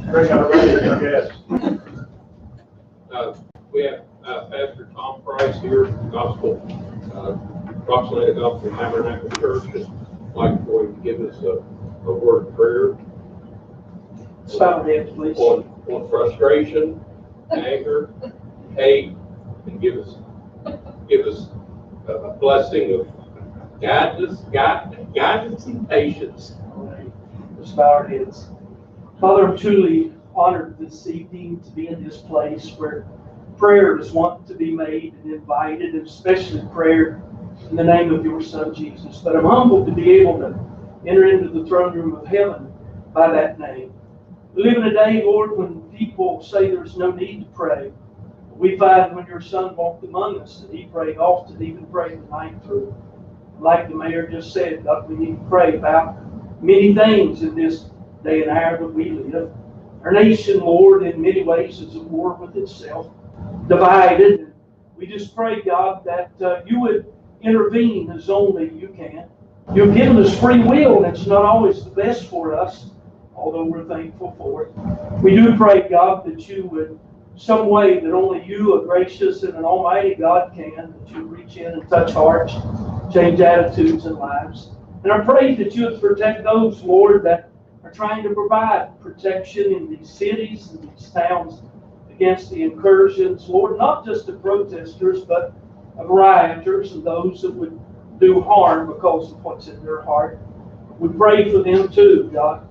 Bring our radio guest. We have Pastor Tom Price here, Gospel, approximately Gospel Tabernacle Church. Just like for him to give us a word of prayer. Bow your heads, please. On frustration, anger, hate, and give us a blessing of guidance and patience. Let's bow our heads. Father, I'm truly honored this evening to be in this place where prayers want to be made and invited, and especially prayer in the name of your Son, Jesus. But I'm humbled to be able to enter into the throne room of heaven by that name. We live in a day, Lord, when people say there's no need to pray. We find when your Son walked among us that he prayed often, even prayed the night through. Like the mayor just said, God, we need to pray about many things in this day and hour that we live. Our nation, Lord, in many ways is at war with itself, divided. And we just pray, God, that you would intervene as only you can. You've given us free will, and it's not always the best for us, although we're thankful for it. We do pray, God, that you would, some way that only you, a gracious and an almighty God, can, that you reach in and touch hearts, change attitudes and lives. And I pray that you would protect those, Lord, that are trying to provide protection in these cities and these towns against the incursions, Lord, not just the protesters, but of rioters and those that would do harm because of what's in their heart. We pray for them too, God.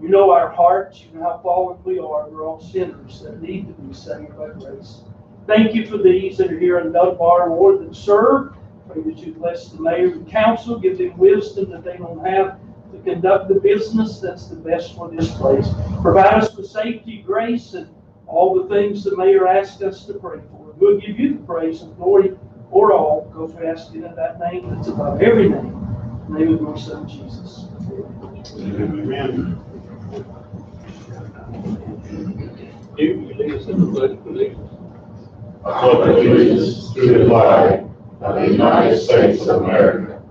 You know our hearts, you know how fallen we are. We're all sinners that need to be saved by grace. Thank you for these that are here in Dunbar, Lord, that serve. Pray that you bless the mayor and council, give them wisdom that they don't have to conduct the business that's the best for this place. Provide us with safety, grace, and all the things the mayor asked us to pray for. We'll give you the praise and glory for all, because we ask it in that name that's above every name, in the name of your Son, Jesus. Amen. You lead us in the pledge of allegiance. I pledge allegiance to the flag of the United States of America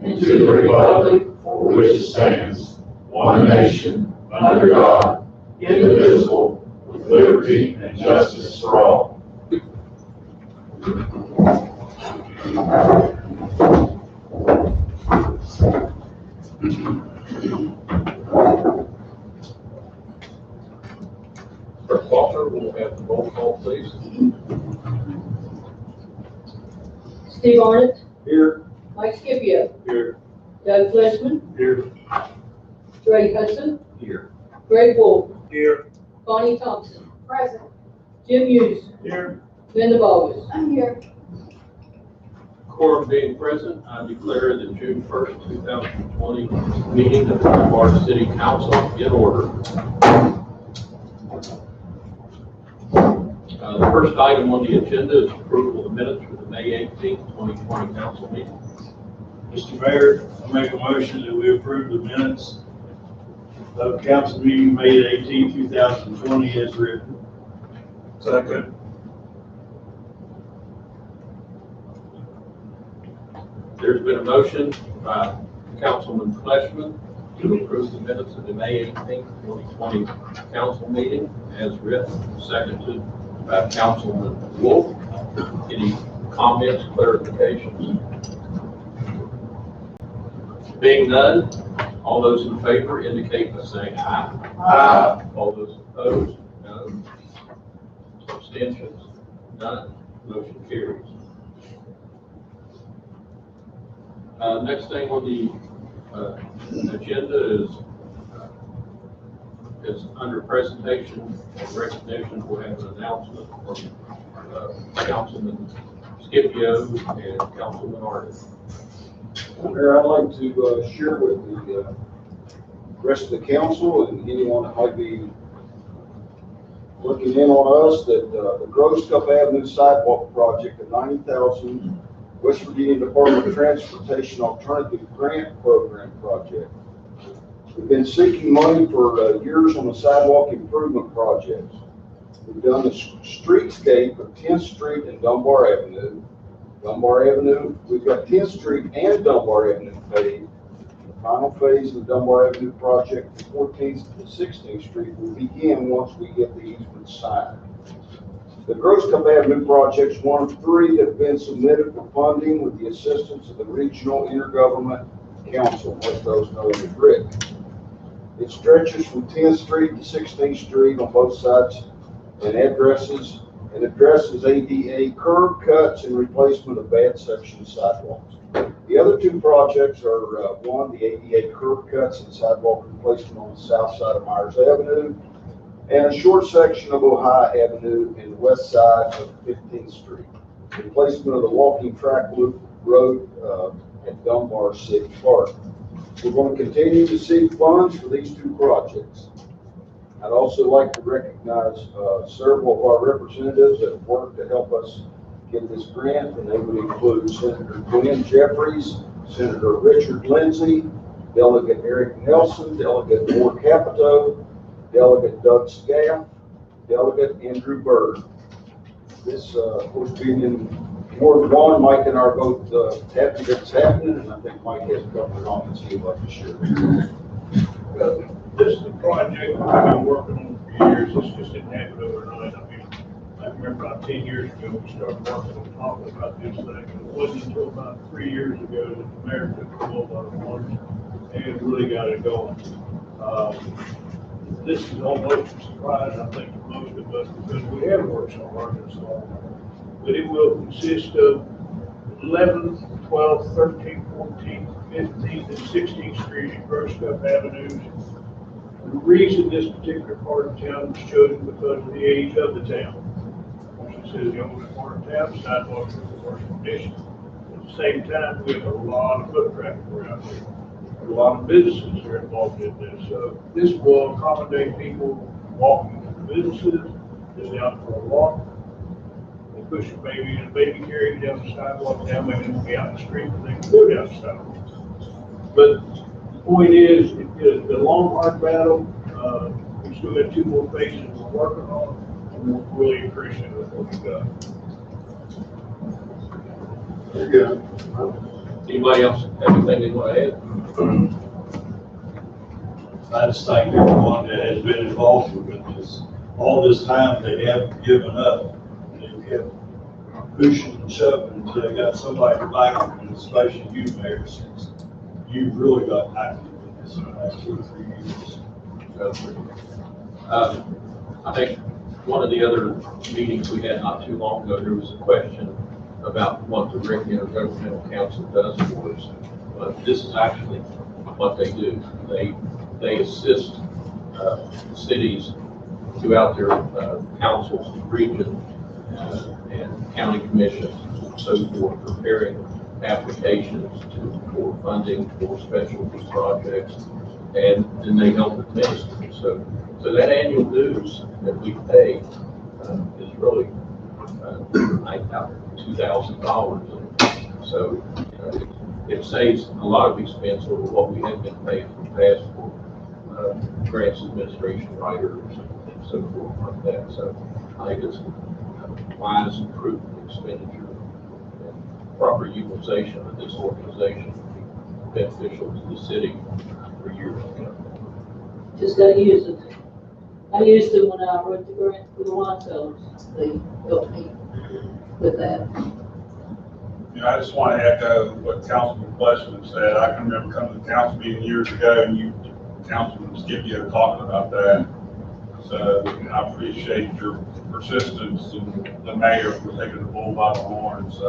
and to the republic for which it stands, one nation, under God, indivisible, with liberty and justice for all. Clerk Walker will have the roll call, please. Steve Arnott. Here. Mike Scipio. Here. Doug Fleshman. Here. Ray Hudson. Here. Greg Wolf. Here. Bonnie Thompson. Present. Jim Hughes. Here. Linda Baldwin. I'm here. Quorum being present, I declare the June 1st, 2020 meeting of the Dunbar City Council in order. The first item on the agenda is approval of the minutes for the May 18th, 2020 council meeting. Mr. Mayor, I make a motion that we approve the minutes of council meeting May 18, 2020 as written. Second. There's been a motion by Councilman Fleshman to approve the minutes of the May 18th, 2020 council meeting as written, seconded by Councilman Wolf. Any comments, clarifications? Being none, all those in favor indicate by saying aye. Aye. All those opposed, no. Abstentions, none. Motion carries. Next thing on the agenda is under presentation and recognition. We'll have an announcement from Councilman Scipio and Councilman Arnott. Mayor, I'd like to share with the rest of the council and anyone that might be looking in on us that the Groves Cup Avenue sidewalk project, the 90,000 West Virginia Department of Transportation Alternative Grant Program project. We've been seeking money for years on the sidewalk improvement projects. We've done the streetscape of 10th Street and Dunbar Avenue. We've got 10th Street and Dunbar Avenue paved. Final phase of the Dunbar Avenue project, from 14th to 16th Street, will begin once we get the easement signed. The Gross Cup Avenue project is one of 3 that have been submitted for funding with the assistance of the Regional Intergovernment Council, most those know as RIC. It stretches from 10th Street to 16th Street on both sides and addresses ADA curb cuts and replacement of bad section sidewalks. The other 2 projects are, one, the ADA curb cuts and sidewalk replacement on the south side of Myers Avenue, and a short section of Ohio Avenue and the west side of 15th Street. Replacement of the walking track loop road at Dunbar City Park. We're going to continue to seek funds for these 2 projects. I'd also like to recognize several of our representatives that have worked to help us get this grant, and they would include Senator Glenn Jeffries, Senator Richard Lindsay, Delegate Eric Nelson, Delegate Moore Capito, Delegate Doug Scaff, Delegate Andrew Bird. This, of course, being in Ward 1, Mike and I are both happy that it's happening, and I think Mike has a couple of comments he'd like to share. This is a project I've been working on for years. This just didn't happen overnight. I mean, I remember about 10 years ago, we started working on talking about this thing. And it wasn't until about 3 years ago that the mayor took the bull by the horns and really got it going. This is almost a surprise, I think, to most of us, because we have worked so hard on this law. But it will consist of 11th, 12th, 13th, 14th, 15th, and 16th Street and Gross Cup Avenues. The reason this particular part of town was chosen because of the age of the town. As it says, the oldest part of town, sidewalks are in the worst condition. At the same time, we have a lot of foot traffic around here. A lot of businesses are involved in this. So this will accommodate people walking to the businesses, just out for a walk. They push a baby and a baby carriage down the sidewalk, now maybe they won't be out in the street, but they can go down the sidewalk. But the point is, it is the long, hard battle. We still got 2 more phases we're working on, and we're really appreciative of what we got. Very good. Anybody else have anything they want to add? I just thank everyone that has been involved with this. All this time, they haven't given up. They kept pushing and shoving until they got somebody to back them, and especially you, Mayor, since you've really got active in this in the last 2 or 3 years. I think one of the other meetings we had not too long ago, there was a question about what the RIC Intergovernmental Council does for us. But this is actually what they do. They assist cities throughout their councils, region, and county commissions, and so forth, preparing applications for funding for specialty projects, and then they help administer. So that annual dues that we pay is really $2,000. So it saves a lot of expense over what we have been paying in the past for grants administration writers and so forth like that. So I think it's wise and prudent expenditure and proper utilization of this organization will be beneficial to the city for years to come. Just gotta use it. I used it when I wrote the grant for the Wantos. They helped me with that. You know, I just want to echo what Councilman Fleshman said. I can remember coming to the council meeting years ago and you, Councilman Scipio, talking about that. So I appreciate your persistence and the mayor for taking the bull by the horns,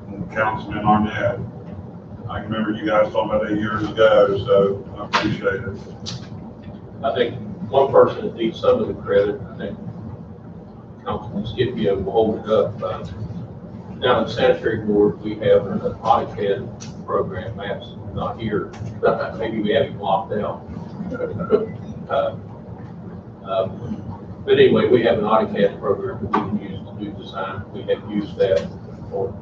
and Councilman Arnett. I can remember you guys talking about that years ago, so I appreciate it. I think one person that needs some of the credit, I think Councilman Scipio will hold it up. Down at the sanitary board, we have an AutoCAD program. Matt's not here. Maybe we have him locked out. But anyway, we have an AutoCAD program that we can use to do design. We have used that for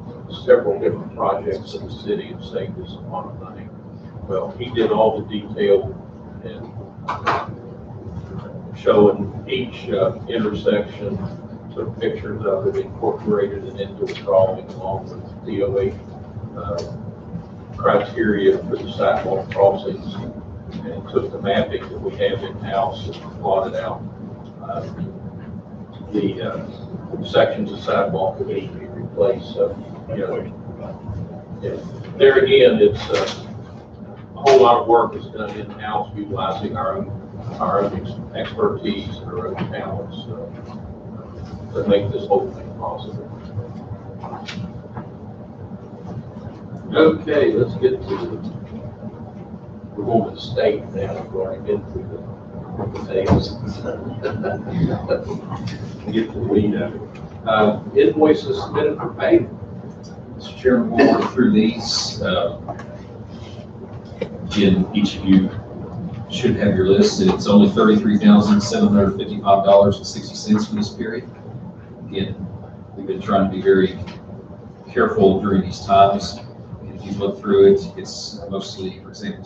several different projects in the city and saved us a lot of money. Well, he did all the detail and showing each intersection, took pictures of it, incorporated an indoor drawing along with DOA criteria for the sidewalk crossings and took the mapping that we have in-house and plotted out the sections of sidewalk that need to be replaced. So, you know, yeah. There again, it's a whole lot of work is done in-house, utilizing our own expertise and our own talents to make this whole thing possible. Okay, let's get to we're going to the state now. We've already been through the potatoes. Get to the meat of it. Invoices submitted for payment. Mr. Chairman, we'll work through these. Again, each of you should have your list. It's only $33,755.60 for this period. Again, we've been trying to be very careful during these times. And if you look through it, it's mostly, for example,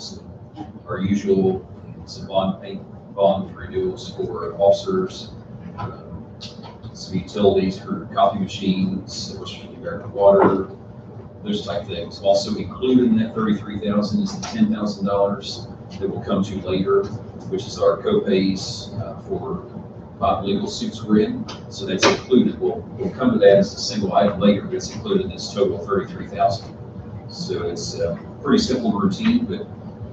our usual, some bond renewals for officers, some utilities for coffee machines, which American Water, those type things. Also included in that $33,000 is the $10,000 that will come to later, which is our co-pays for 5 legal suits we're in. So that's included. We'll come to that as a single item later, but it's included in this total $33,000. So it's pretty simple routine, but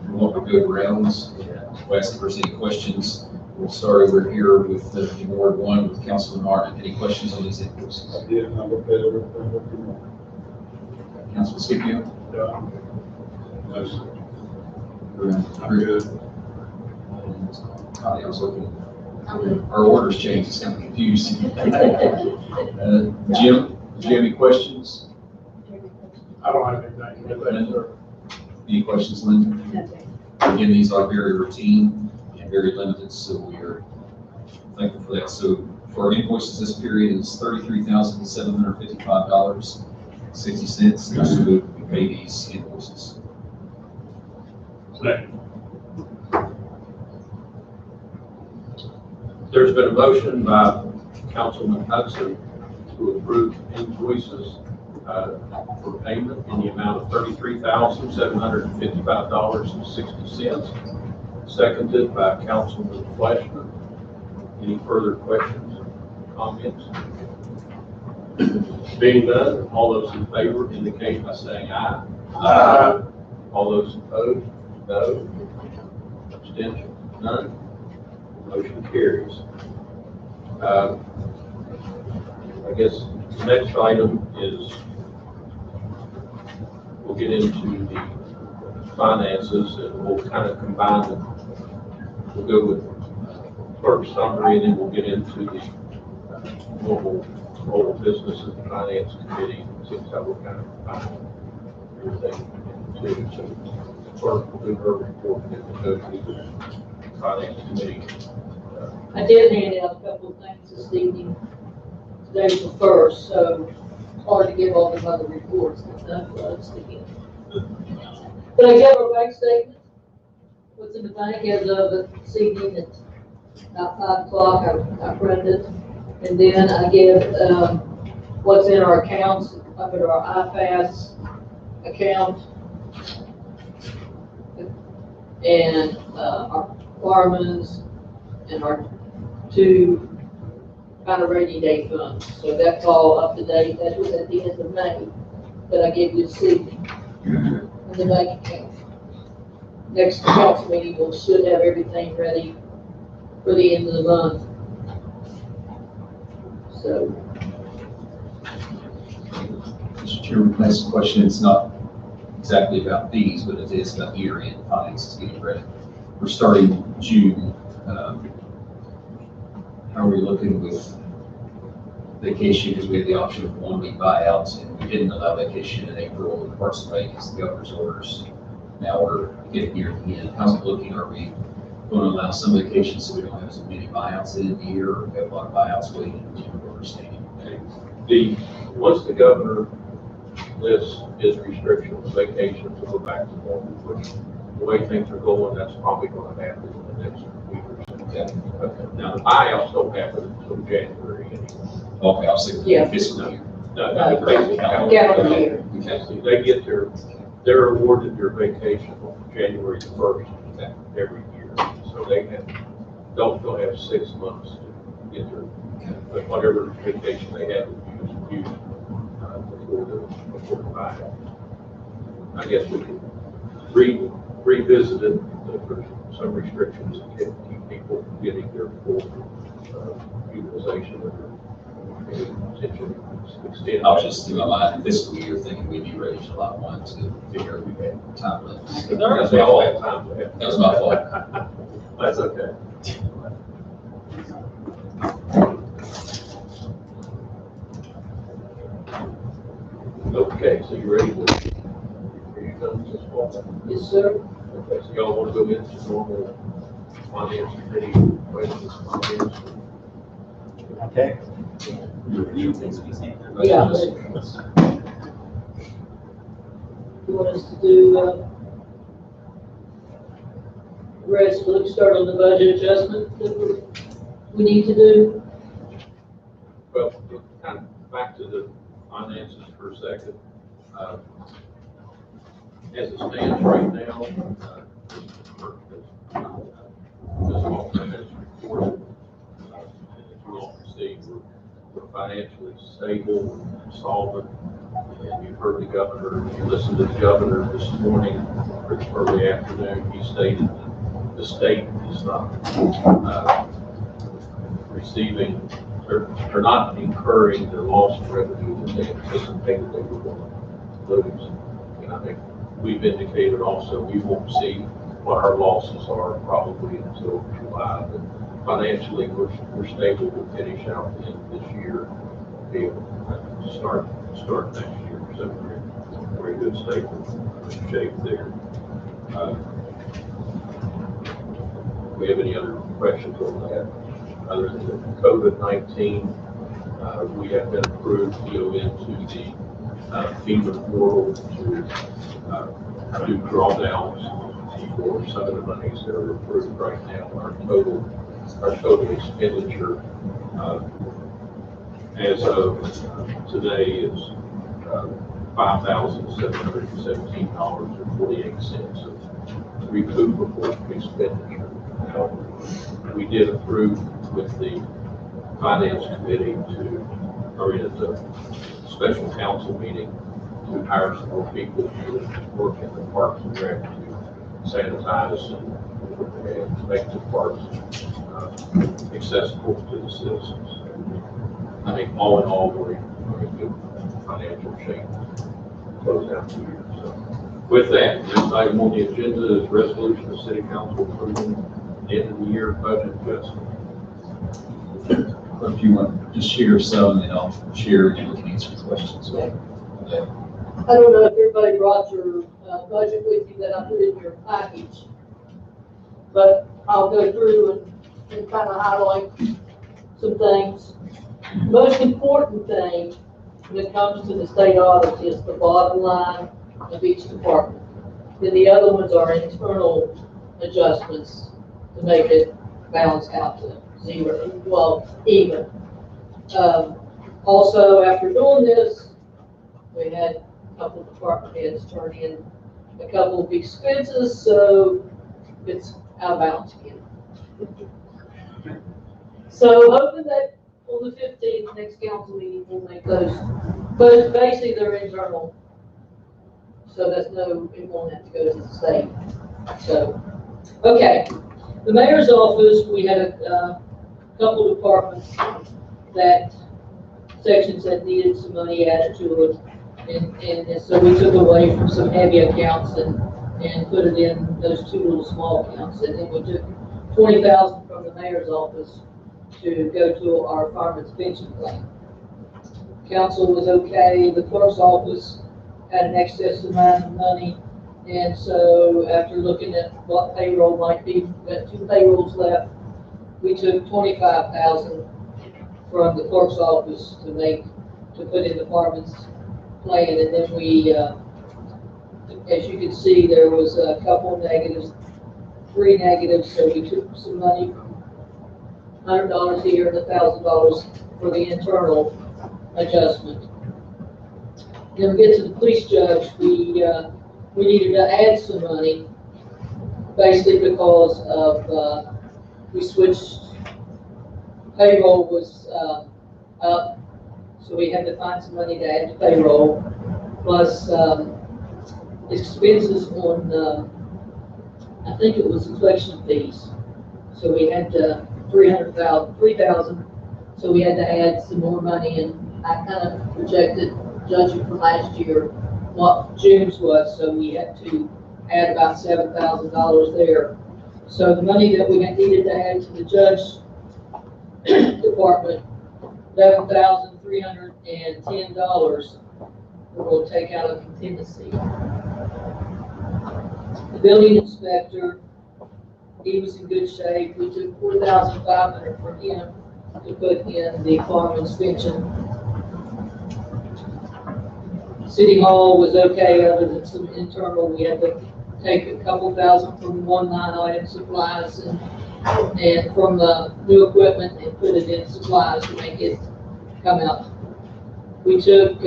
we want to go rounds and we'll ask if there's any questions. We'll start over here with Ward 1 with Councilman Martin. Any questions on these invoices? I did, and I looked at everything. Councilman Scipio? No, sir. I'm good. I was looking. Our orders changed. It's kind of confusing. Jim, do you have any questions? I don't have anything. Linda? Any questions, Linda? Again, these are very routine and very limited, so we are thankful for that. So for our invoices this period is $33,755.60. So we pay these invoices. Second. There's been a motion by Councilman Hudson to approve invoices for payment in the amount of $33,755.60. Seconded by Councilman Fleshman. Any further questions, comments? Being none, all those in favor indicate by saying aye. Aye. All those opposed, no. Abstention, none. Motion carries. I guess the next item is we'll get into the finances and we'll kind of combine them. We'll go with clerk's summary and then we'll get into the normal business of the finance committee, since I will kind of combine everything into. So clerk will do her report and then we'll go to the finance committee. I did hand out a couple of things this evening. Today's the first, so it's hard to give all the other reports and stuff close to get. But I gave our bank statement. What's in the bank as of this evening at about 5 o'clock. I printed. And then I give what's in our accounts under our IFAS account. And our firemen's and our 2 kind of rainy day funds. So that's all up to date. That was at the end of May that I gave you this evening in the bank account. Next council meeting, we should have everything ready for the end of the month. So. Mr. Chairman, can I ask a question? It's not exactly about these, but it is about year-end finances getting ready. We're starting June. How are we looking with vacation? Because we had the option of 1-week buyouts, and we didn't allow vacation in April in parts of May because the governor's orders. Now we're getting near the end. How's it looking? Are we going to allow some vacation so we don't have as many buyouts in the year, or we have a lot of buyouts waiting to understand? Once the governor lifts his restrictions, vacations will go back to normal, which the way things are going, that's probably going to happen in the next week or so. Okay. Now, the buyouts don't happen until January anyway. Okay, I'll see. Yeah. Fiscal year. No, No, basically, calendar year. Okay. they get their they're awarded their vacation on January 1st every year. So they don't have 6 months to get their, but whatever vacation they have is used before the buyout. I guess we could revisit it if there's some restrictions to keep people from getting their full utilization of their potential extended. I was just through my mind fiscal year thinking we'd be ready July 1 to figure we had time left. They all have time to have. That was my fault. That's okay. Okay, so you ready to, are you done with this one? Yes, sir. Okay, so y'all want to go into normal finance committee questions, comments? Okay. Yeah. You want us to do, let's start on the budget adjustment that we need to do? Well, kind of back to the finances for a second. As it stands right now, this office has reported, as you all can see, we're financially stable, solvent, and you've heard the governor, if you listened to the governor this morning or this early afternoon, he stated that the state is not receiving, they're not incurring their lost revenue that they anticipated they were going to lose. And I think we've indicated also we won't see what our losses are probably until July, but financially we're stable to finish out the end of this year, be able to start next year. So we're in very good stable shape there. Do we have any other questions on that? Other than the COVID-19, we have been approved to go into the FEMA portal to do drawdowns for some of the monies that are approved right now. Our total expenditure as of today is $5,717.48 of recoupable expenditure. Now, we did approve with the finance committee or in the special council meeting to hire some more people to work in the parks and rec to sanitize and make the parks accessible to the citizens. I think all in all, we're in good financial shape to close out the year. So with that, next item on the agenda is resolution of City Council approving the end of the year budget adjustment. If you want to just share some, and I'll share and we can answer questions. I don't know if everybody brought your budget with you that I put in your package, but I'll go through and kind of highlight some things. The most important thing when it comes to the state audit is the bottom line of each department. Then the other ones are internal adjustments to make it balance out to zero, well, even. Also, after doing this, we had a couple of department heads turn in a couple of expenses, so it's out of balance again. So hoping that on the 15th, next council meeting, we'll make those, but basically they're internal. So that's it won't have to go to the state. So, okay. The mayor's office, we had a couple departments sections that needed some money added to it. And so we took away from some heavy accounts and put it in those two little small accounts. And then we took $20,000 from the mayor's office to go to our fireman's pension plan. Council was okay. The clerk's office had an excess amount of money. And so after looking at what payroll might be, we got 2 payrolls left. We took $25,000 from the clerk's office to put in the fireman's plan. And then we, as you can see, there was a couple negatives, 3 negatives. So we took some money from $100 here and $1,000 for the internal adjustment. Then we get to the police judge. We we needed to add some money, basically because of, we switched, payroll was, up, so we had to find some money to add to payroll, plus, expenses on, I think it was collection fees. So we had, 3,000, so we had to add some more money, and I kind of projected, judging from last year, what June's was, so we had to add about $7,000 there. So the money that we had needed to add to the judge department, $11,310, we're going to take out of contingency. The building inspector, he was in good shape. We took $4,500 from him to put in the farm inspection. City Hall was okay, other than some internal. We had to take a couple thousand from one line item supplies and from the new equipment and put it in supplies to make it come out. We took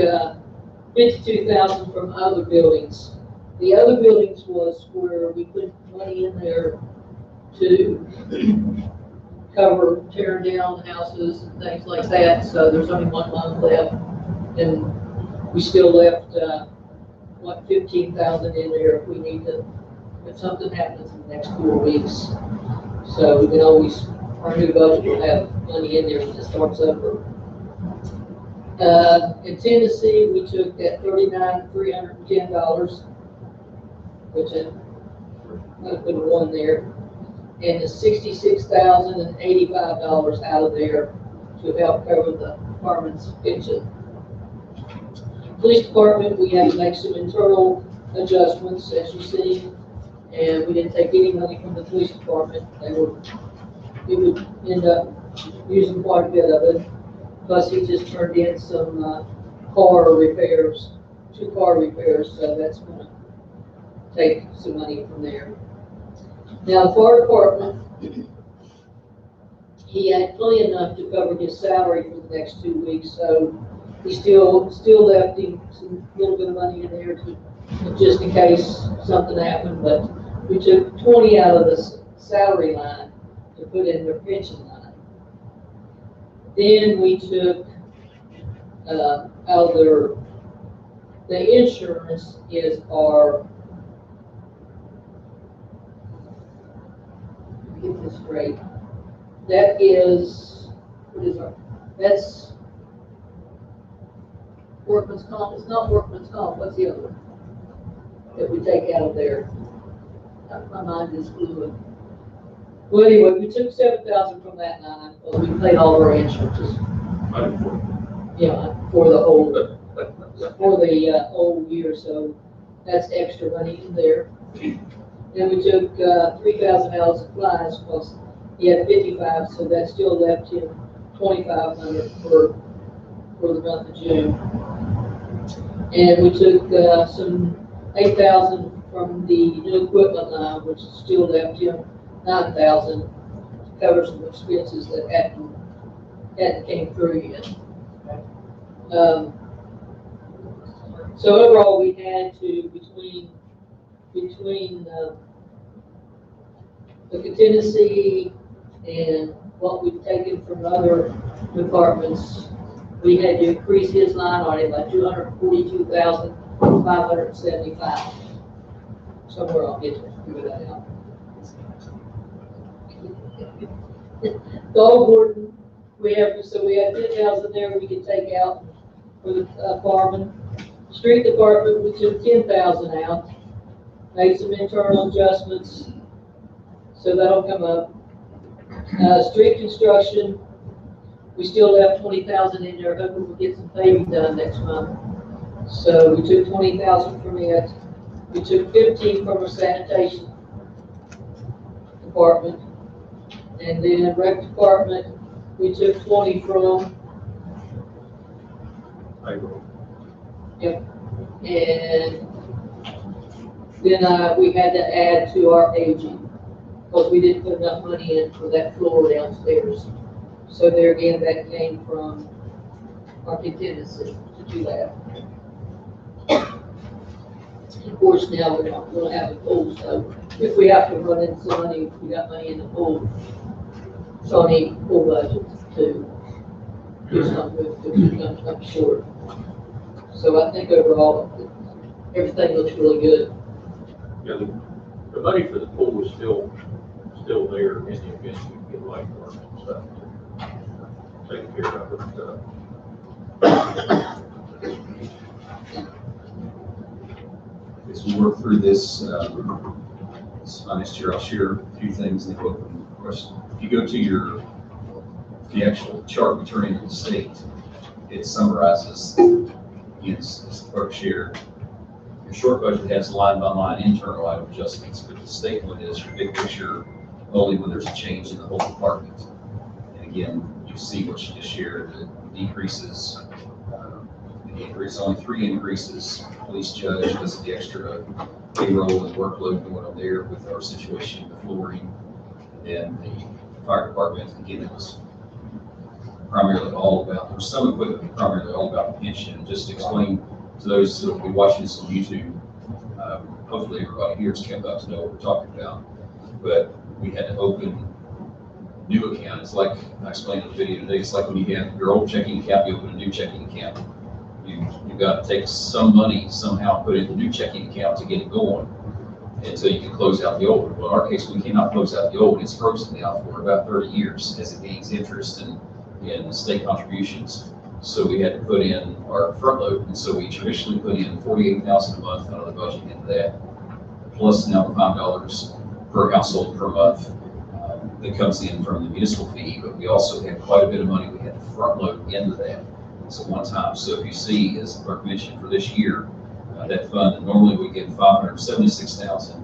52,000 from other buildings. The other buildings was where we put money in there to cover tearing down houses and things like that. So there's only one loan left, and we still left, 15,000 in there if we need to, if something happens in the next 4 weeks. So we can always, our new budget will have money in there when it starts over. In Tennessee, we took that $39,310, which I'm gonna put a 1 there, and the $66,085 out of there to help cover the department's pension. Police department, we had to make some internal adjustments, as you see, and we didn't take any money from the police department. We would end up using quite a bit of it. Plus, he just turned in some car repairs, 2 car repairs, so that's going to take some money from there. Now, the fire department, he had plenty enough to cover his salary for the next 2 weeks, so he still left him some little bit of money in there to, just in case something happened. But we took 20 out of the salary line to put in their pension line. Then we took out of the insurance is our, let me get this straight. That is, what is our, that's workman's comp. It's not workman's comp. What's the other one that we take out of there? My mind is fluid. Well, anyway, we took 7,000 from that line. Well, we paid all of our insurances. Yeah, for the whole year. So that's extra money in there. Then we took 3,000 out of supplies because he had 55, so that still left him 2,500 for the month of June. And we took some 8,000 from the new equipment line, which still left him 9,000 to cover some expenses that hadn't came through yet. So overall, we had to between the contingency and what we've taken from other departments, we had to increase his line on it by 242,575. Somewhere I'll get to figure that out. Dog warden, we have 10,000 there we can take out for the farming. Street department, we took 10,000 out, made some internal adjustments, so that'll come up. Street construction, we still left 20,000 in there, hoping we'll get some paving done next month. So we took 20,000 from it. We took 15 from our sanitation department. And then rec department, we took 20 from. Payroll. Yep. And then we had to add to our aging because we didn't put enough money in for that floor downstairs. So there again, that came from our contingency to do that. Of course, now we're not gonna have a pool, so if we have to run into some money, we got money in the pool. So I need full budget to do something with, because I'm short. So I think overall, everything looks really good. Yeah, the money for the pool is still there in the event we get light work and stuff. Take care of it. As we work through this, this finance year, I'll share a few things in the book. Of course, if you go to the actual chart we turn into the state, it summarizes, as the clerk shared, your short budget has line by line internal item adjustments, but the state one is your big picture only when there's a change in the whole department. And again, you see what you just shared, the decreases. The increase, only 3 increases. Police judge because of the extra payroll and workload going on there with our situation with flooring. And then the fire department, again, it was primarily all about, there was some equipment, but primarily all about the pension. Just to explain to those that will be watching this on YouTube, hopefully everybody here is kept up to know what we're talking about. But we had to open new account. It's like I explained in the video today. It's like when you have your old checking account, you open a new checking account. You've got to take some money somehow, put it in the new checking account to get it going until you can close out the old one. Well, in our case, we cannot close out the old one. It's frozen now for about 30 years as it gains interest in state contributions. So we had to put in our front load, and so we traditionally put in $48,000 a month out of the budget into that, plus now the $5 per household per month that comes in from the municipal fee. But we also had quite a bit of money we had to front load into that. So one time. So if you see, as the clerk mentioned, for this year, that fund that normally we get $576,000,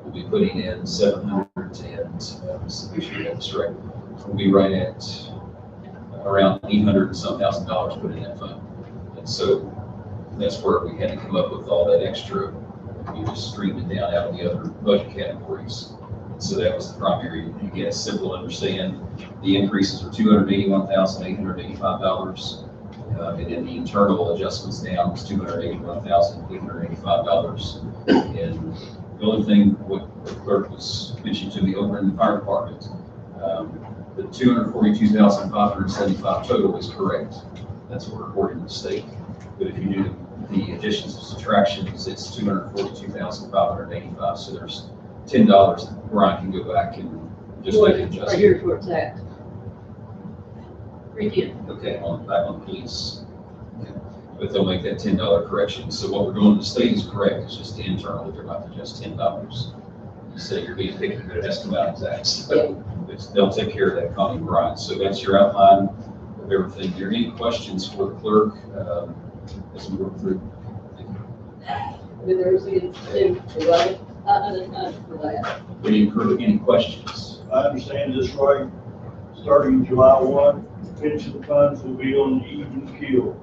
we'll be putting in 700 and let's make sure you have this right. We'll be right at around $800 and some thousand put in that fund. And so that's where we had to come up with all that extra. We just streamed it down out of the other budget categories. And so that was the primary. Again, it's simple to understand. The increases are $281,885. And then the internal adjustments down was $281,885. And the only thing what the clerk was mentioning to me over in the fire department, the $242,575 total is correct. That's what we're reporting to the state. But if you do the additions and subtractions, it's $242,585. So there's $10 that Brian can go back and just make an adjustment. Right here's where it's at. Right here. Okay, back on police. Okay. But they'll make that $10 correction. So what we're doing in the state is correct. It's just the internal that they're about to adjust $10. You say you're being picky, but it has to come out exact. So they'll take care of that, Connie and Brian. So that's your outline of everything. Are there any questions for the clerk as we work through? There's the, right? For that. Any questions? I understand this right, starting July 1, pension funds will be on the even keel.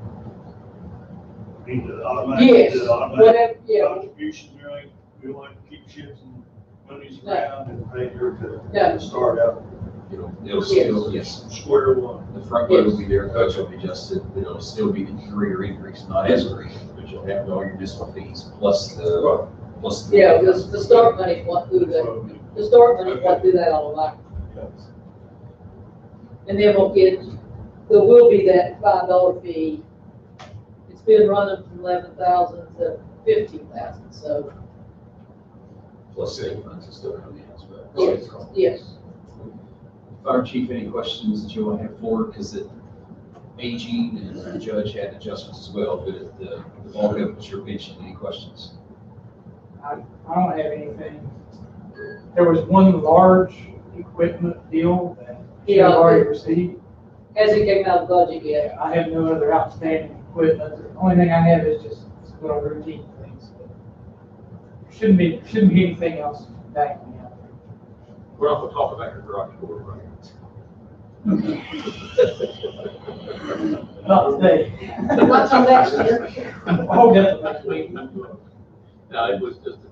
Mean the automatic, Yes, the automatic whatever, yeah. contributions, right? We don't like to keep shifting monies around and pay her Yeah. to start out It'll still, yes. square one. The front load will be there, coach will be adjusted, but it'll still be the greater increase, not as great, but you'll have all your municipal fees plus the. Yeah, the start money won't do that. The start money won't do that automatically. And then there will be that $5 fee. It's been running from 11,000 to 15,000, so. Plus state funds is still coming in as well. Yes. Fire chief, any questions that you want to have for, because the aging and the judge had adjustments as well, but the bulk of it was your pension. Any questions? I don't have anything. There was one large equipment deal that you already received. Hasn't came out of the budget yet. I have no other outstanding equipment. The only thing I have is just little routine things. Shouldn't be anything else backing me up. We're not gonna talk about your garage door, right? Not today. Not till next year. I'll get it next week. No, it was just a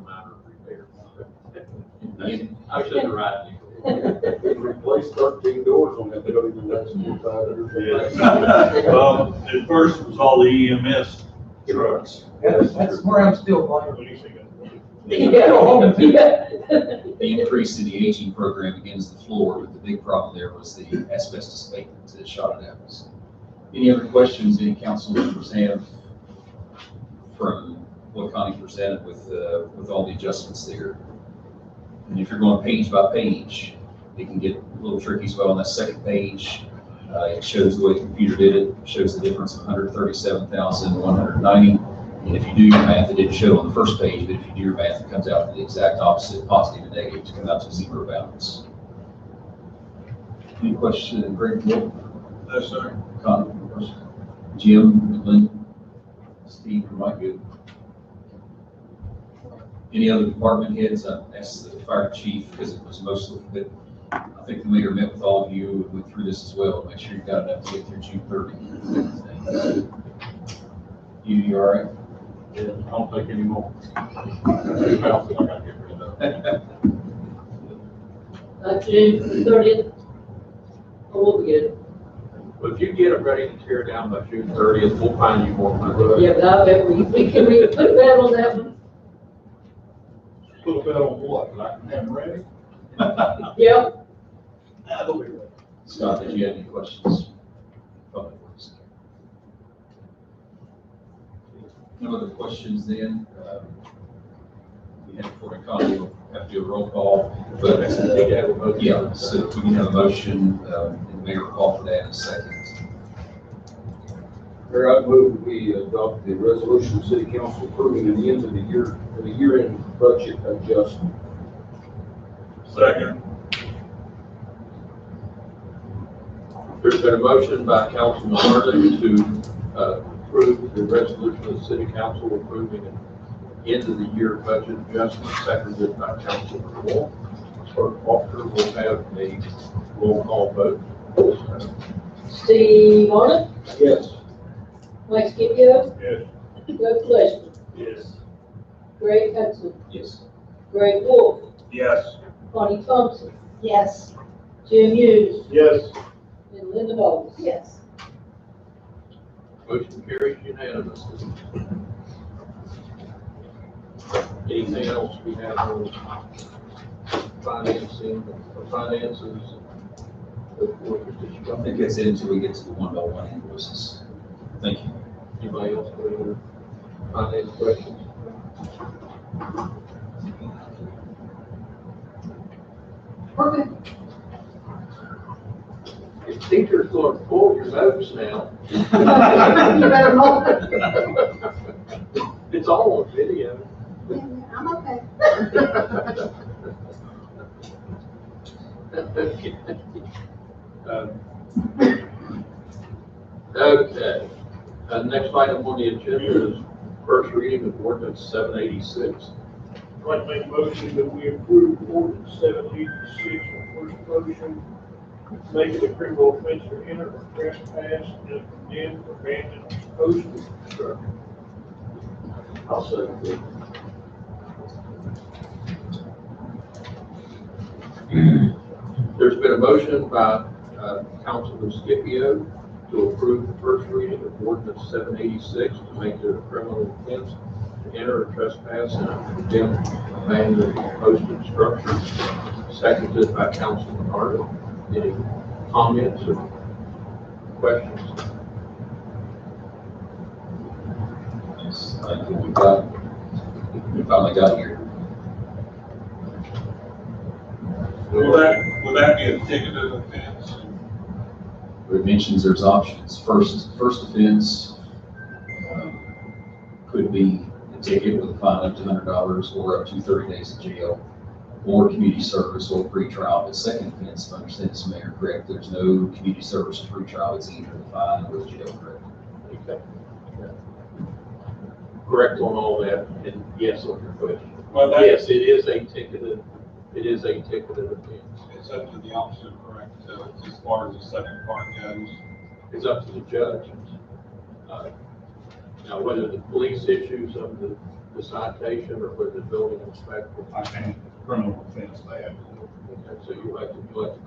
matter of repair. I should have right. Replace 13 doors on that building in the next 5 years. Well, at first it was all the EMS trucks. That's where I'm still blaming. What do you think? Yeah. The increase in the aging program begins the floor, but the big problem there was the asbestos abatement that shot it out. Any other questions any council members have from what Connie presented with all the adjustments there? And if you're going page by page, it can get a little tricky as well. On that second page, it shows the way the computer did it, shows the difference of 137,190. And if you do your math, it didn't show on the first page, but if you do your math, it comes out to the exact opposite, positive and negative, to come out to zero balance. Any questions, Greg? No, sir. Connie? Jim, Lynn, Steve, am I good? Any other department heads? I asked the fire chief because it was mostly, but I think the mayor met with all of you and went through this as well to make sure you got enough to get through June 30. You all right? Yeah, I don't think anymore. Who else did I gotta get rid of? June 30th. Oh, we'll be good. But if you get them ready to tear down by June 30th, we'll find you more money. Yeah, but I bet we can put a bet on that one. Put a bet on what? Like have them ready? Yeah. That'll be ready. Scott, did you have any questions? Public Works. No other questions then? We have for Connie, we'll have to do a roll call, but yeah, so we can have a motion, and the mayor will call for that in a second. Mayor, I move we adopt the resolution of city council approving an end of the year-end budget adjustment. Second. There's been a motion by Councilman Harden to approve the resolution of the city council approving an end of the year budget adjustment, seconded by Councilman Wolf. Clerk Walker will have a roll call vote. Steve Arnott, Yes. Mike Scipio, Yes. Doug Fleishman, Yes. Greg Hudson, Yes. Greg Wolf, Yes. Connie Thompson. Yes. Jim Hughes, Yes. and Linda Bowles. Yes. Motion carries unanimously. Anything else we have on financing or finances? I think that's it until we get to the one-by-one invoices. Thank you. Anybody else have any finance questions? Okay. If teachers going to pull your notes now. You better not. It's all on video. I'm okay. Okay, next item on the agenda is first reading of ordinance 786. I'd like to make a motion that we approve ordinance 786 on first motion, make it a criminal offense to enter or trespass in a condemned abandoned postal structure. I'll second it. There's been a motion by Councilman Scipio to approve the first reading of ordinance 786 to make it a criminal offense to enter or trespass in a condemned abandoned posted structure. Seconded by Councilman Harden. Any comments or questions? I think we finally got here. Will that be a ticketed offense? It mentions there's options. First offense could be a ticket with a fine up to $100 or up to 30 days in jail, or community service or pretrial. But second offense, if I understand this, Mayor, correct, there's no community service or pretrial. It's either the fine or the jail, correct? Okay. Correct on all that, and yes on your question. Well, that, Yes, it is a ticketed offense. it's up to the officer, correct, as far as the second part goes. It's up to the judge. Now, whether the police issues of the citation or whether the building inspector. I think criminal offense, they have to do. Okay, so you have to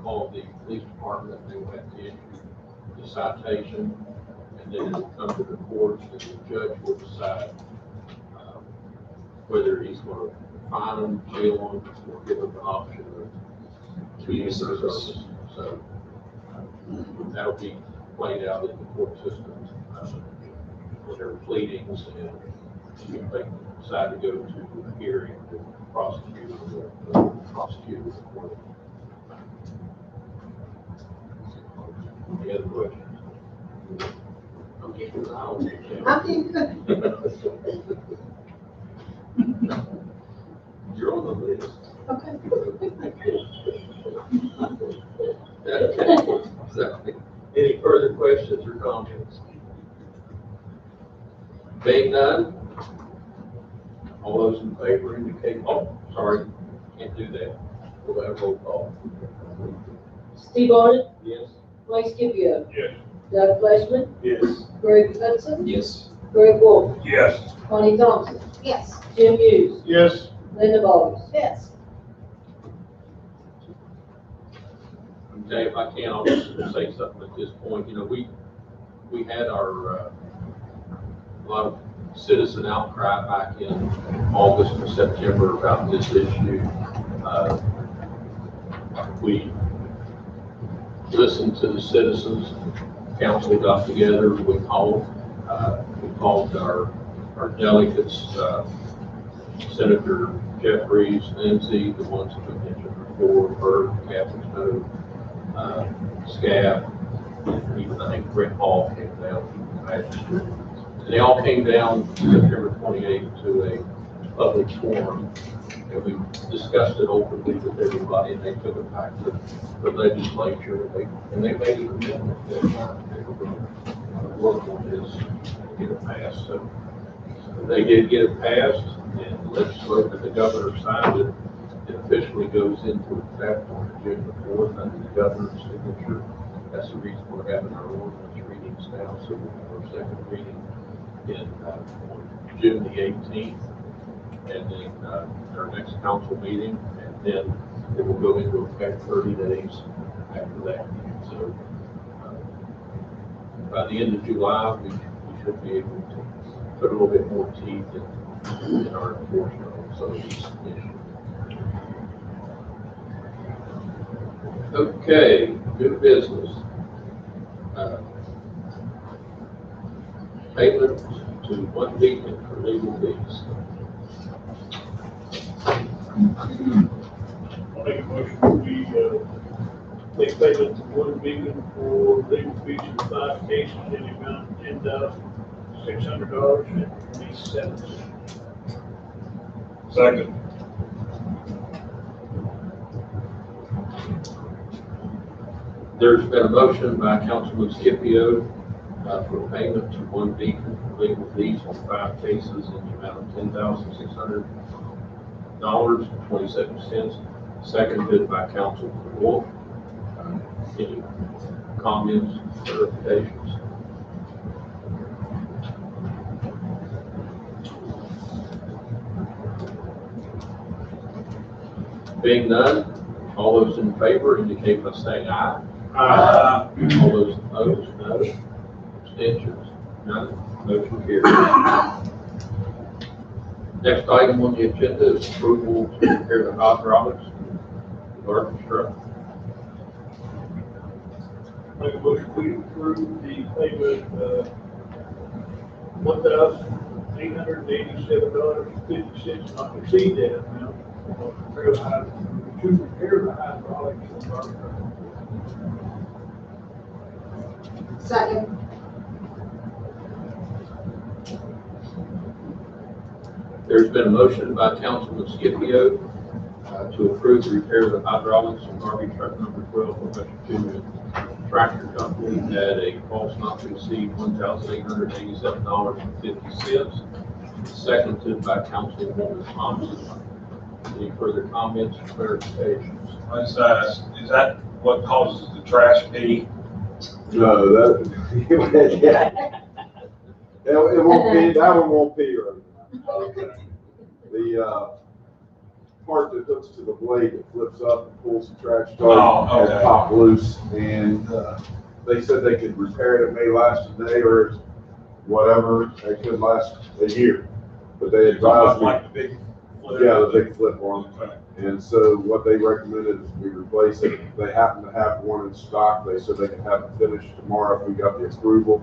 call the police department, they will have to issue the citation, and then it'll come to the courts, and the judge will decide whether he's going to fine them, jail them, or give them the option of community service. So that'll be played out in the court system when there are pleadings, and if they decide to go to a hearing, the prosecutor will prosecute the court. Any other questions? I'm keeping an eye on you, Kim. You're on the list. Okay. Okay. So, any further questions or comments? Being none, all those in favor indicate, oh, sorry, can't do that. We'll have roll call. Steve Arnott, Yes? Mike Scipio, Yes. Doug Fleshman, Yes. Greg Hudson, Yes. Greg Wolf, Yes. Connie Thompson, Yes. Jim Hughes, Yes. Linda Boggs. Yes. Okay, if I can, I'll just say something at this point. You know, we had our, a lot of citizen outcry back in August and September about this issue. We listened to the citizens, council got together, we called our delegates, Senator Jeffries, Lindsay, the ones that we mentioned before, Bert, Captain Snow, Scab, even I think Brett Hall came down from the magistrate. They all came down September 28th to a public forum, and we discussed it openly with everybody, and they took it back to the legislature, and they made an amendment that they were going to work on this and get it passed. So they did get it passed, and the legislature, the governor signed it. It officially goes into effect on June the 4th under the governor's signature. That's the reason we're having our ordinance readings now, so we'll have our second reading on June the 18th, and then our next council meeting, and then it will go into effect 30 days after that. So by the end of July, we should be able to put a little bit more teeth in our enforcement on some of these issues. Okay, new business. Payment to one beacon for legal fees. I'll make a motion, we, make payment to one beacon for legal fees for 5 cases in the amount of $10,600.20. Second. There's been a motion by Councilman Scipio for payment to one beacon for legal fees on 5 cases in the amount of $10,600.27. Seconded by Councilman Wolf. Any comments, clarifications? Being none, all those in favor indicate by saying aye. All those opposed, no. Abstentions, none. Motion carries. Next item on the agenda is approval to repair the hydraulics in the garbage truck. Make a motion, we approve the payment, $1,887.50, not to exceed that amount. To repair the hydraulics of our truck. Second. There's been a motion by Councilman Scipio to approve the repair of the hydraulics in garbage truck number 12 for Western Junior Tractor Company at a cost not to exceed $1,887.50. Seconded by Councilwoman Thompson. Any further comments or clarifications? Is that what causes the trash fee? No, that, yeah. It won't be, that one won't be right. The, part that hooks to the blade that flips up and pulls the trash Oh, has okay. popped loose, and, they said they could repair it, it may last a day or whatever, it could last a year. But they advised me, Like the big flip. yeah, the big flip one. Okay. And so what they recommended is we replace it. If they happen to have one in stock, they said they can have it finished tomorrow if we got the approval.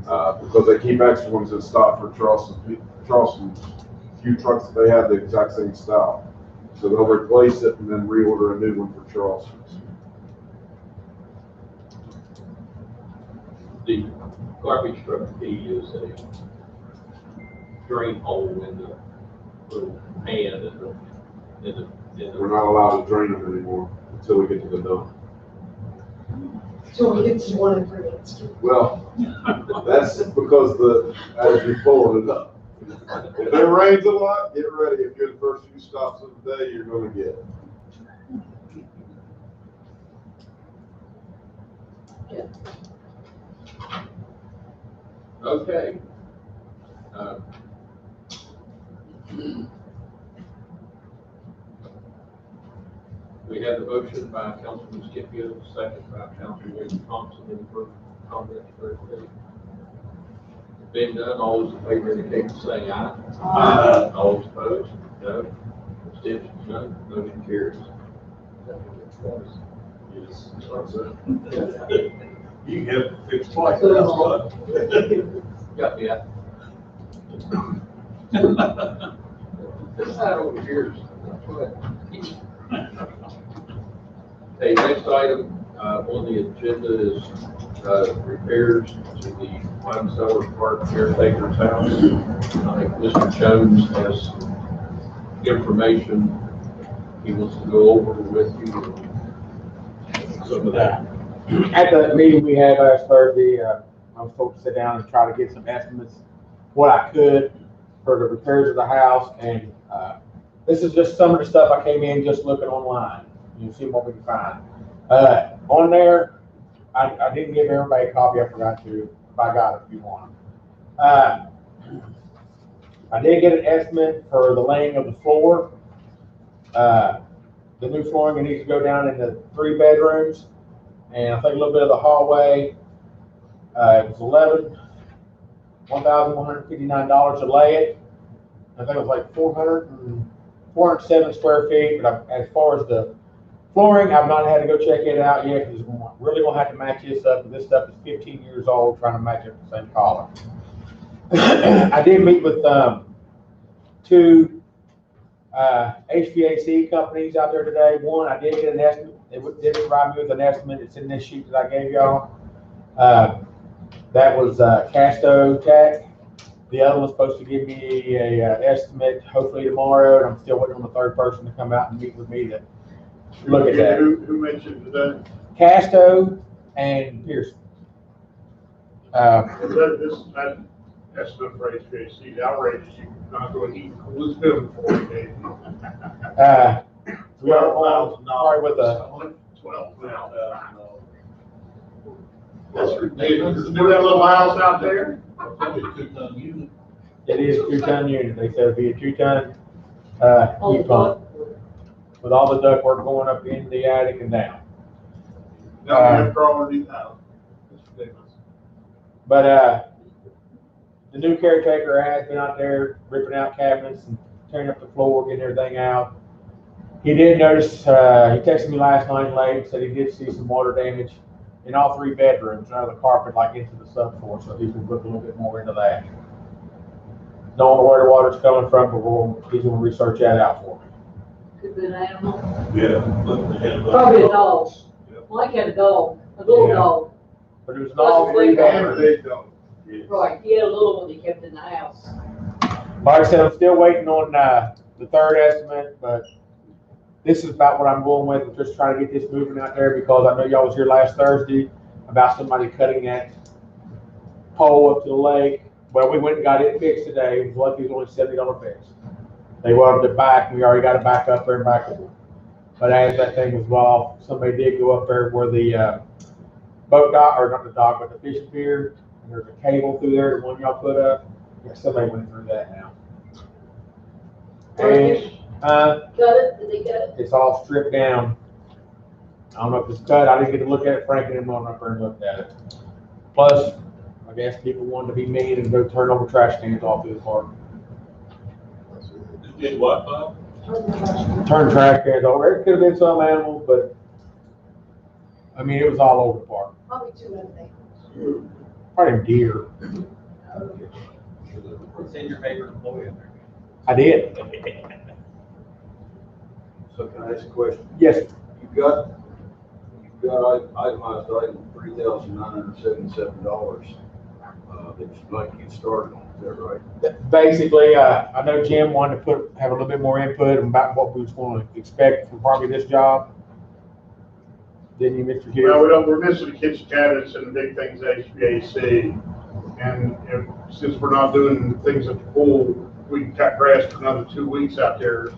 Because they keep extra ones in stock for Charleston, few trucks that they have the exact same style. So they'll replace it and then reorder a new one for Charleston. The garbage truck fee is a drain hole in the little pan We're not allowed to drain them anymore until we get to the dump. So we get to one and three minutes. Well, that's because as you're pulling it up. If it rains a lot, get ready. If you're the first few stops of the day, you're gonna get it. Okay. We have the motion by Councilman Scipio, second by Councilman Thompson. Any further comments or anything? Being done, all those in favor indicate by saying aye. Aye. All those opposed? No. Abstentions? None. Motion carries. Yes. You can have it fixed twice. That's fun. Got me out. This side over here is. Okay, next item on the agenda is repairs to the Wine Cellar Park caretaker's house. I think Mr. Jones has information he wants to go over with you. Some of that. At the meeting we had last Thursday, I was told to sit down and try to get some estimates, what I could for the repairs of the house. And this is just some of the stuff I came in just looking online. You see what we can find. On there, I didn't give everybody a copy. I forgot to. If I got it, if you want them. I did get an estimate for the laying of the floor. The new flooring that needs to go down in the 3 bedrooms, and I think a little bit of the hallway. It was $1,159 to lay it. I think it was like 407 square feet. But as far as the flooring, I've not had to go check it out yet because we're really gonna have to match this up. This stuff is 15 years old, trying to match up the same color. I did meet with 2 HVAC companies out there today. One, I did get an estimate. They did provide me with an estimate. It's in this sheet that I gave y'all. That was Casto Tech. The other was supposed to give me a estimate hopefully tomorrow, and I'm still waiting on the 3rd person to come out and meet with me to look at that. Who mentioned today? Casto and Pearson. That estimate for HVAC, the outrage is you're not going to heat and cool this building for 40 days. We are on probably with a 12 now. That's ridiculous. Do that little house out there? it is a 2-ton unit. They said it'd be a 2-ton heat pump with all the ductwork going up in the attic and down. But the new caretaker has been out there ripping out cabinets and tearing up the floor, getting everything out. He did notice, he texted me last night late, said he did see some water damage in all 3 bedrooms, under the carpet, like into the subfloor, so he's gonna look a little bit more into that. Don't know where the water's coming from, but he's gonna research that out for me. Could be an animal. Yeah. Probably a dog. Mike had a dog, a little Yeah. dog. But it was an all 3 bedrooms. Right, he had a little one he kept in the house. Like I said, I'm still waiting on the 3rd estimate, but this is about what I'm going with. I'm just trying to get this moving out there because I know y'all was here last Thursday about somebody cutting that pole up to the lake. Well, we went and got it fixed today. It was lucky it was only $70 fix. They welded it back, and we already got it back up there and back up. But as that thing was off, somebody did go up there where the boat dock, or not the dock, but the fishing pier, and there's a cable through there, the one y'all put up. Yeah, somebody went through that now. And Cut it, did they cut it? it's all stripped down. I don't know if it's cut, I didn't get to look at it, Frank and them went up there and looked at it. Plus, I guess people wanted to be mean and go turn over trash cans off to the park. Did what, Bob? Turn trash cans over, it could have been some animals, but, I mean, it was all over the park. Probably 2 other things. Probably deer. Send your favorite employee in there. I did. So can I ask a question? Yes, You've got itemized item $3,977, that you'd like to get started on, is that right? basically, I know Jim wanted to have a little bit more input about what we was going to expect from probably this job. Didn't you, Mr. Hughes? Well, we're missing the kitchen cabinets and the big things, HVAC. And since we're not doing things at the pool, we can cut grass for another 2 weeks out there.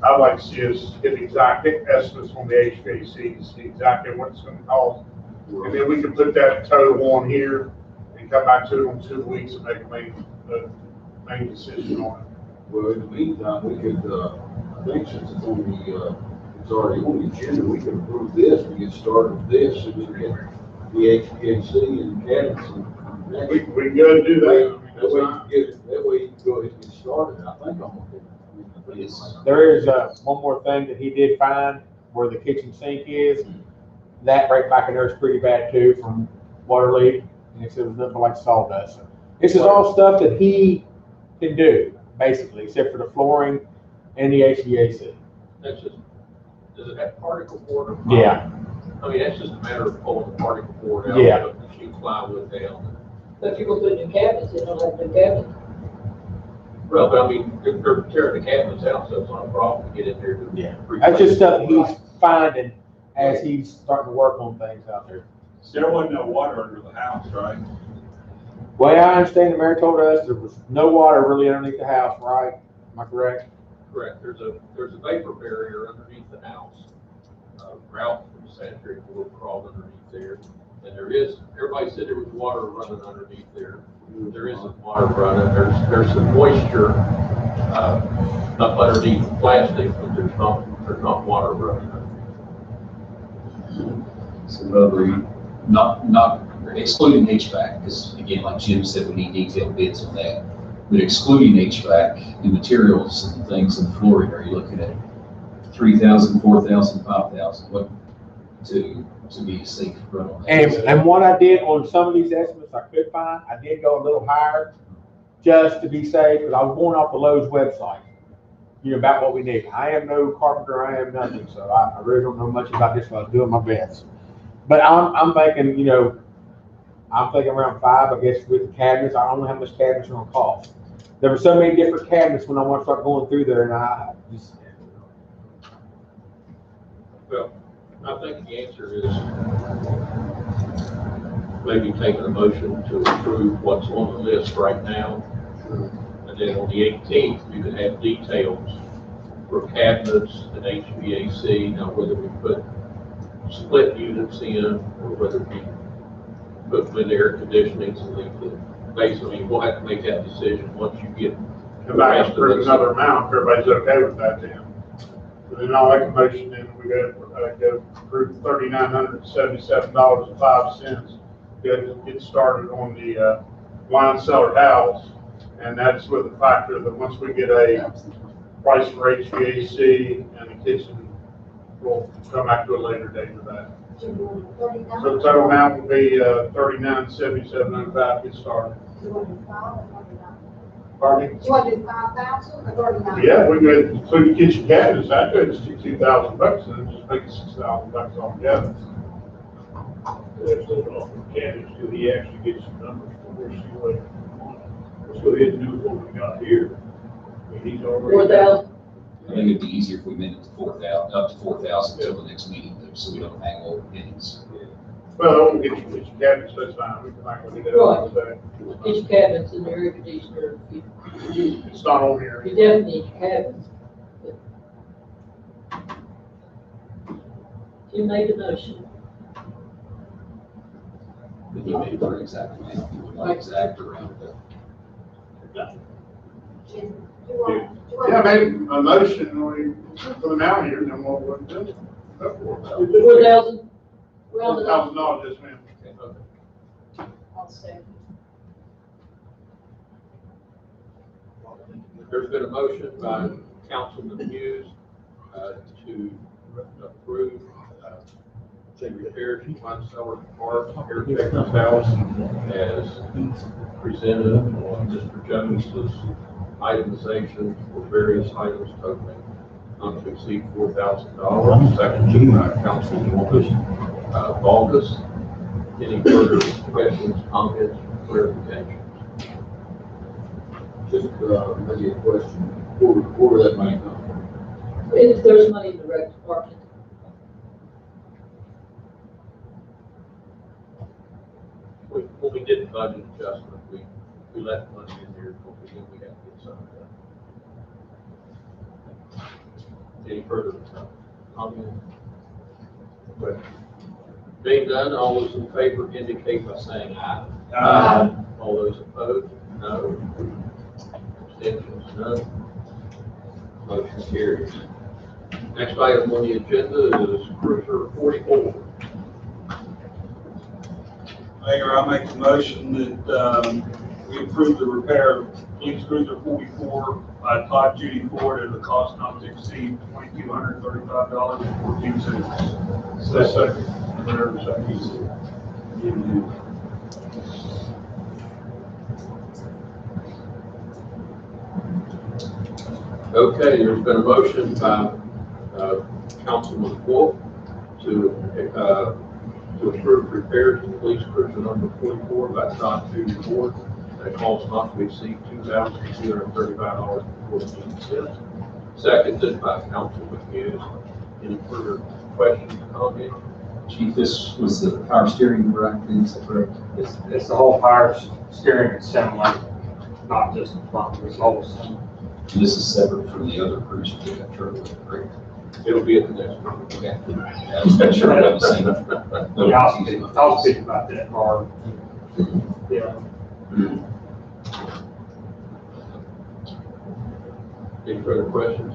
I'd like to see us get exact estimates on the HVAC, see exactly what it's gonna cost. And then we can put that total on here and come back to it in 2 weeks and make a main decision on it. Well, in the meantime, we could, I think since it's on the, it's already on the agenda, we can approve this, we get started with this, and we get the HVAC and cabinets and. We can go and do that. That way you can go ahead and get started, I think I'm okay. There is one more thing that he did find where the kitchen sink is. That right back in there is pretty bad too from water leak. And he said it was nothing like sawdust. This is all stuff that he can do, basically, except for the flooring and the HVAC. That's just, does it have particle board? Yeah. I mean, that's just a matter of pulling the particle board out, Yeah. putting the sheet plywood down. But if you're gonna put new cabinets, they don't have new cabinets. Well, but I mean, they're tearing the cabinets out, so it's not a problem to get in there. Yeah. That's just stuff he's finding as he's starting to work on things out there. There wasn't no water under the house, right? Well, I understand the mayor told us there was no water really underneath the house, right? Am I correct? Correct, there's a vapor barrier underneath the house. Ralph from the sanitary board crawled underneath there. And there is, everybody said there was water running underneath there. There isn't water running, there's some moisture, up underneath the plastic, but there's not water running. So, not excluding HVAC, because again, like Jim said, we need detailed bids on that. But excluding HVAC, the materials and things in flooring, are you looking at 3,000, 4,000, 5,000? What to be a safe run on that? And what I did on some of these estimates I could find, I did go a little higher just to be safe, because I was going off the Lowe's website, about what we need. I am no carpenter, I am nothing, so I really don't know much about this, but I was doing my best. But I'm thinking, I'm thinking around 5, I guess, with the cabinets. I don't know how much cabinets are gonna cost. There were so many different cabinets when I want to start going through there, and I just. Well, I think the answer is maybe taking a motion to approve what's on the list right now. And then on the 18th, we could have details for cabinets and HVAC. Now, whether we put split units in or whether we put with air conditioning and leave the basically, we'll have to make that decision once you get. Come back and approve another amount, if everybody's okay with that then. So then I'll make a motion, then we go approve $3,977.05. Get started on the wine cellar house. And that's with the factor that once we get a price for HVAC and the kitchen, we'll come back to a later date for that. So the total amount will be $39,77.05. Get started. Pardon me? You want to do 5,000 or 39? Yeah, we could include the kitchen cabinets. That could just be $2,000 and then just make it $6,000 altogether. Let's look off the cabinets till he actually gets some numbers for us. Let's go ahead and do what we got here. I mean, he's already. 4,000. I think it'd be easier if we made it to 4,000, up to 4,000 until the next meeting, though, so we don't hang over pennies. Well, I won't get you kitchen cabinets, that's fine. We can not gonna do that all day. Kitchen cabinets and air conditioner. It's not on here. You definitely need your cabinets. You made a motion. But he made it for exact amount, not exact around it. Yeah, maybe a motion for the amount here, then we'll do it. 4,000? Round it $4,000, up. yes, ma'am. Okay. I'll say. There's been a motion by Councilman Hughes to approve repairs to Monticello Park, Caretaker's House, as presented on Mr. Jones's itemization for various items totaling not to exceed $4,000. Seconded by Councilwoman Vargas. Any further questions, comments, clarifications? Just, maybe a question, where that money come from? If there's money in the rec department, When we did the budget adjustment, we left money in there, but we knew we had to get some of that. Any further comment? But being done, all those in favor indicate by saying aye. Aye. All those opposed, no. Abstentions, none. Motion carries. Next item on the agenda is Cruiser 44. Mayor, I make the motion that, we approve the repair of Police Cruiser 44 by Todd Judy Ford at a cost not to exceed $2,235.14. Second. Whatever second he said. Okay, there's been a motion by Councilman Wolf to approve repairs to Police Cruiser number 44 by Todd Judy Ford at a cost not to exceed $2,235.14. Seconded by Councilman Hughes. Any further questions, comments? Chief, this was the power steering rack, is that correct? It's the whole power steering assembly, not just the front, it's the whole assembly. And this is separate from the other cruiser we got trouble with, correct? It'll be at the next one. Okay. I was not sure I have the same. Yeah, I'll speak about that more. Yeah. Any further questions?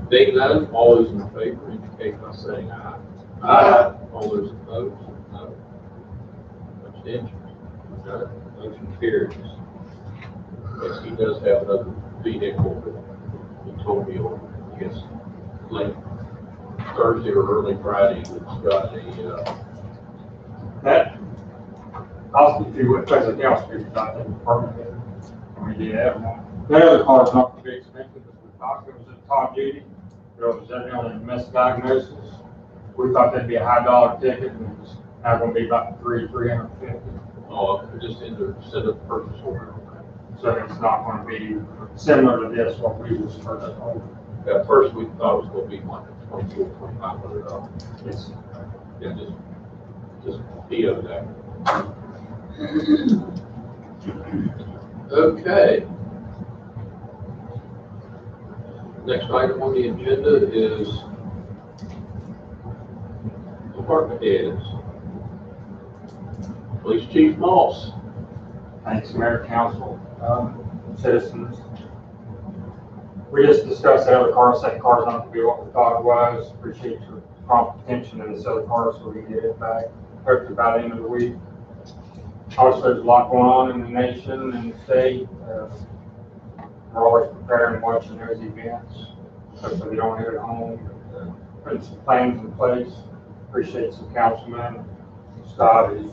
Being none, all those in favor indicate by saying aye. Aye. All those opposed, no. Abstentions, none. Motion carries. Yes, he does have another vehicle, but he told me on, I guess, late Thursday or early Friday, it's got a, That, I'll speak to what President Gale speaks about that department. I mean, yeah, that other car is not gonna be expensive, as we talked, it was a Todd Judy. It was evidently a misdiagnosis. We thought that'd be a high dollar ticket, and it's now gonna be about $350. just in the set of purchase order. So it's not gonna be similar to this, what we was first told. At first, we thought it was gonna be like $2,400-$2,500. It's, Yeah, just PO that. Okay. Next item on the agenda is department heads. Police Chief Moss. Thanks, Mayor, Council, citizens. We just discussed that other car, second car's not gonna be what we thought it was. Appreciate your prompt attention to this other car so we can get it back, hopefully by the end of the week. Obviously, there's a lot going on in the nation and the state. We're always preparing and watching those events. Hopefully we don't hit it home. Putting some plans in place. Appreciate some councilmen, Scott, we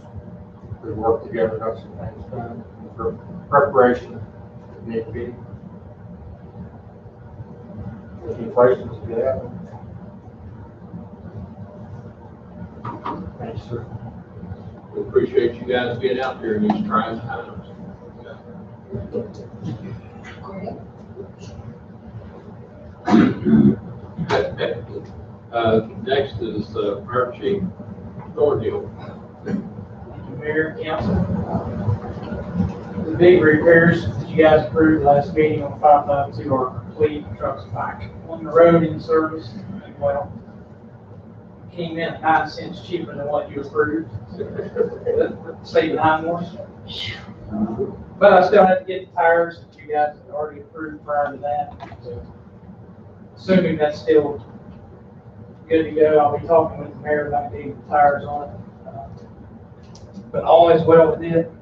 work together, got some things done for preparation if need be. Any questions, yeah? Thanks, sir. We appreciate you guys being out there in these trying times. Next is Fire Chief Thornhill. Mayor, Council. The big repairs that you guys approved last meeting on 592 are complete. Trucks back on the road in service. Well, came in 9 cents cheaper than what you approved. Saving 9 more. But I still have to get the tires that you guys had already approved prior to that. So, assuming that's still good to go. I'll be talking with the mayor about getting the tires on it. But all is well with it.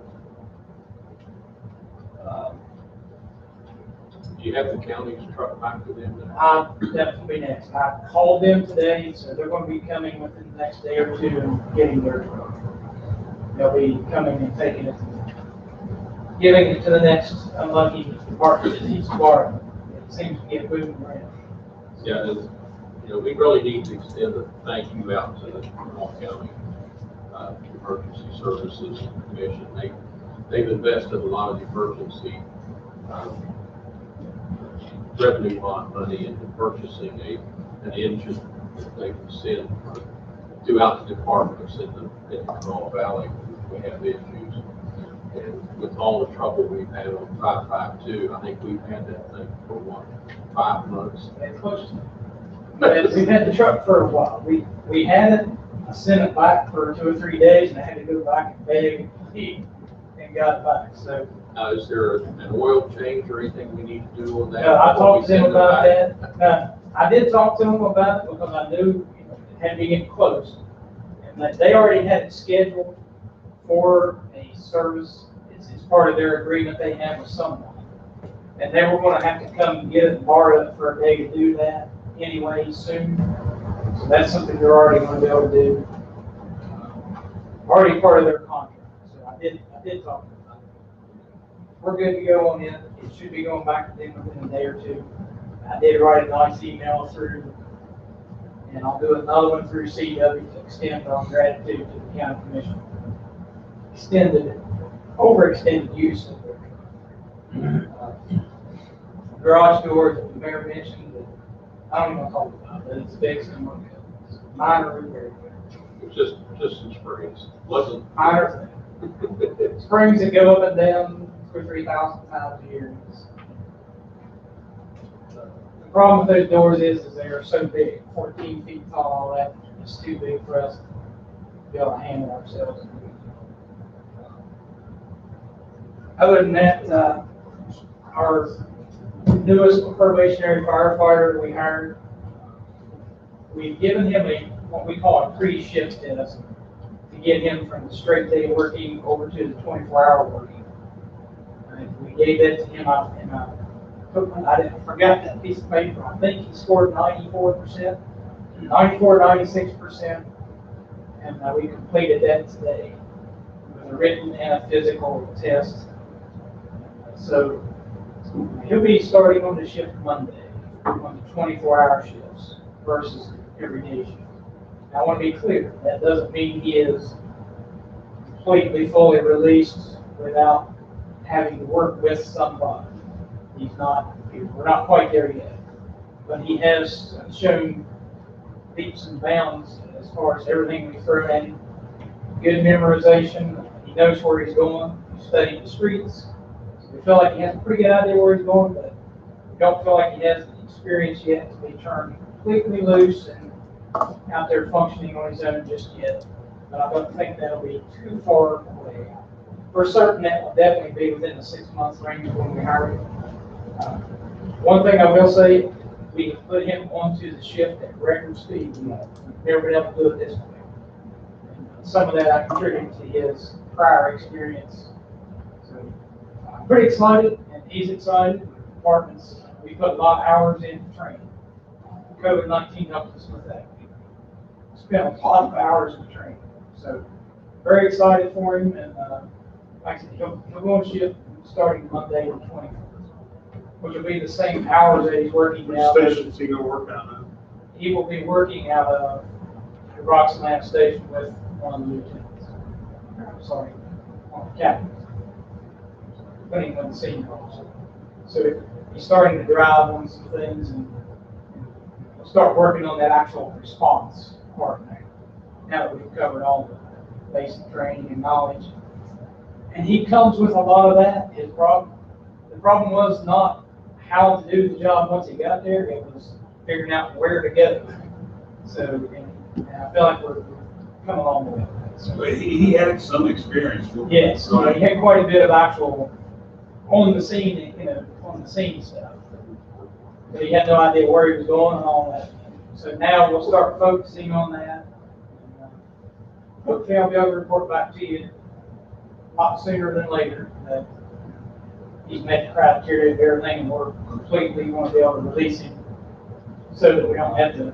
Do you have the county's truck back to them now? That will be next. I called them today, so they're gonna be coming within the next day or two and getting their truck. They'll be coming and taking it, giving it to the next unlucky department that needs to borrow. It seems to get moving around. Yeah, we really need to extend a thank you out to the Monroe County Emergency Services Commission. They've invested a lot of emergency revenue bond money into purchasing an engine that they can send throughout the departments in the Monroe Valley. We have issues. And with all the trouble we've had on 552, I think we've had that thing for 5 months. But we've had the truck for a while. We had it, I sent it back for 2 or 3 days, and I had to go back and beg and plead and got it back, so. Is there an oil change or anything we need to do on that? I talked to them about that. I did talk to them about it because I knew it had to be getting close. And that they already had it scheduled for a service. It's part of their agreement they have with someone. And they were gonna have to come and get it and borrow it for a day to do that anyway soon. So that's something they're already gonna be able to do. Already part of their contract. So I did talk to them about it. We're good to go on it. It should be going back to them within a day or two. I did write a nice email through, and I'll do another one through CW to extend our gratitude to the county commission. Overextended use of their garage doors that the mayor mentioned, that I don't even want to talk about, but it's fixed and working. It's minor repair. It's just some springs. Wasn't. Minor thing. Springs that go up and down 2,000 or 3,000 times a year. The problem with those doors is they are so big, 14 feet tall, all that, it's too big for us to be able to handle ourselves. Other than that, our newest probationary firefighter we hired, we've given him what we call a pre-shift test to get him from the straight day working over to the 24-hour working. We gave that to him, I forgot that piece of paper. I think he scored 94%, 96%, and we completed that today with a written and a physical test. So he'll be starting on the shift Monday, on the 24-hour shifts versus everyday shift. Now, I want to be clear, that doesn't mean he is completely, fully released without having to work with somebody. We're not quite there yet, but he has shown leaps and bounds as far as everything we throw at him. Good memorization, he knows where he's going, he studied the streets. We feel like he has a pretty good idea where he's going, but we don't feel like he has the experience yet to be turned completely loose and out there functioning on his own just yet. But I don't think that'll be too far away. For certain, that will definitely be within the 6 month range when we hire him. One thing I will say, we put him onto the shift at record speed. We've never been able to do it this way. And some of that I contribute to his prior experience. So I'm pretty excited, and he's excited. Departments, we put a lot of hours in training. COVID-19 helped us with that. We spent a lot of hours in training. So very excited for him, and like I said, he'll go on shift starting Monday the 24th, which will be the same hours that he's working now. Which station is he gonna work on now? He will be working out of the Roxanne station with one of the lieutenants. I'm sorry, one of the captains. Depending on the senior officer. So he's starting to drive on some things and we'll start working on that actual response part now that we've covered all the basic training and knowledge. And he comes with a lot of that. The problem was not how to do the job once he got there, it was figuring out where to go. So, and I feel like we're coming along with that. So, But he had some experience. yes, so he had quite a bit of actual on the scene, on the scene stuff. But he had no idea where he was going and all that. So now we'll start focusing on that. Hopefully I'll be able to report back to you a lot sooner than later that he's met the criteria of everything and we're completely going to be able to release him so that we don't have to.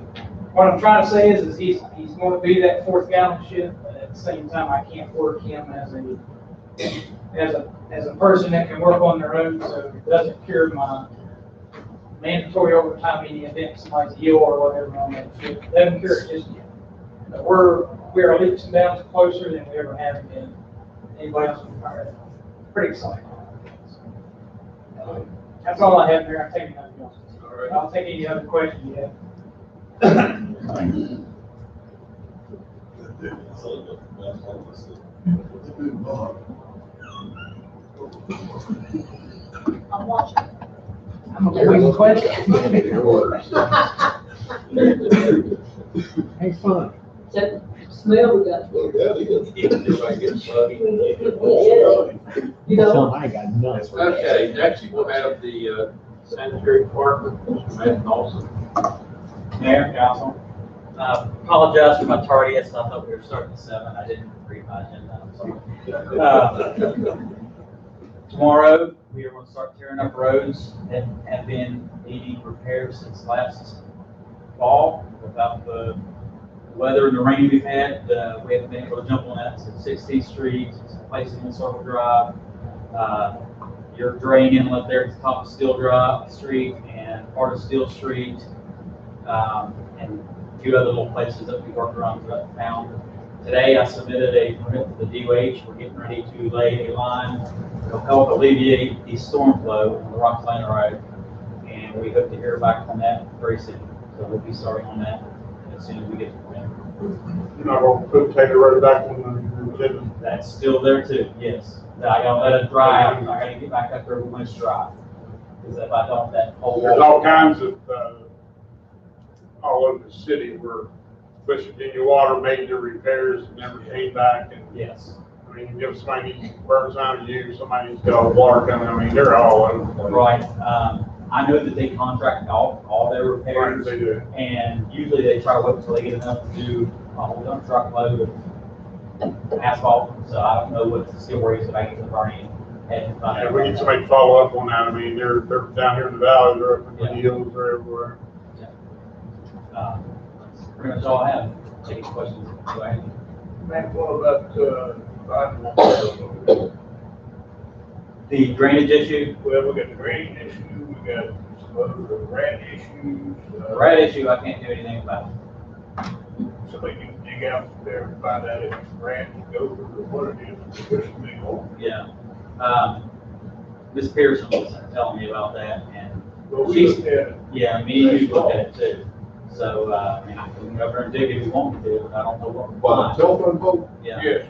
What I'm trying to say is he's going to be that fourth gallon ship, but at the same time, I can't work him as a person that can work on their own, so it doesn't cure my mandatory overtime in the event somebody's ill or whatever on that ship. It doesn't cure it just yet. But we are leaps and bounds closer than we ever have been. Anybody else retired? Pretty exciting. That's all I have here. I'm taking nothing else. All right. I'll take any other questions you have. I'm watching. I'm a quick question. Hey, fun. That smell we got. Everybody gets funny. You know, I got nuts. Okay, next we'll have the sanitary department, Mr. Matt Dawson. Mayor, council, apologize for my tardiness. I thought we were starting at 7. I didn't read my agenda. I'm sorry. Tomorrow, we are going to start tearing up roads that have been needing repairs since last fall. Without the weather and the rain we've had, we haven't been able to jump on that. So 16th Street, placing in Circle Drive, your drain inlet there at the top of Steel Drive Street and part of Steel Street, and a few other little places that we worked around throughout the town. Today, I submitted a permit to the DOH. We're getting ready to lay a line to help alleviate the storm flow on the Rock Lane Road, and we hope to hear back on that very soon. So we'll be starting on that as soon as we get the permit. You're not gonna put Taylor Road back on the agenda? That's still there too, yes. I gotta let it dry out. I gotta get back up there when it's dry. Because if I don't, that whole. There's all kinds of, all over the city where West Virginia Water made their repairs and never came back. And Yes. I mean, if somebody needs burns on you, somebody needs to get water coming, I mean, they're all over the place. Right. I know that they contract all their repairs. Right, they do. And usually they try to wait until they get enough to do a whole dump truck load of asphalt. So I don't know what the steel worries that I get to burning. Yeah, we need somebody to follow up on that. I mean, they're down here in the valley, they're up in the hills, they're everywhere. That's pretty much all I have. Taking questions. Go ahead. Man, what about, The drainage issue, well, we got the rain issue, we got some other rat issues. the rat issue, I can't do anything about. Somebody can dig out there and find out if it's rat, goat, or what it is. There's some big hole. Yeah. Ms. Pearson was telling me about that, and Well, we she's, looked at it. yeah, me and you looked at it too. So, I mean, I can go over and dig if you want me to, but I don't know what. Well, the telephone pole? Yeah. Yes.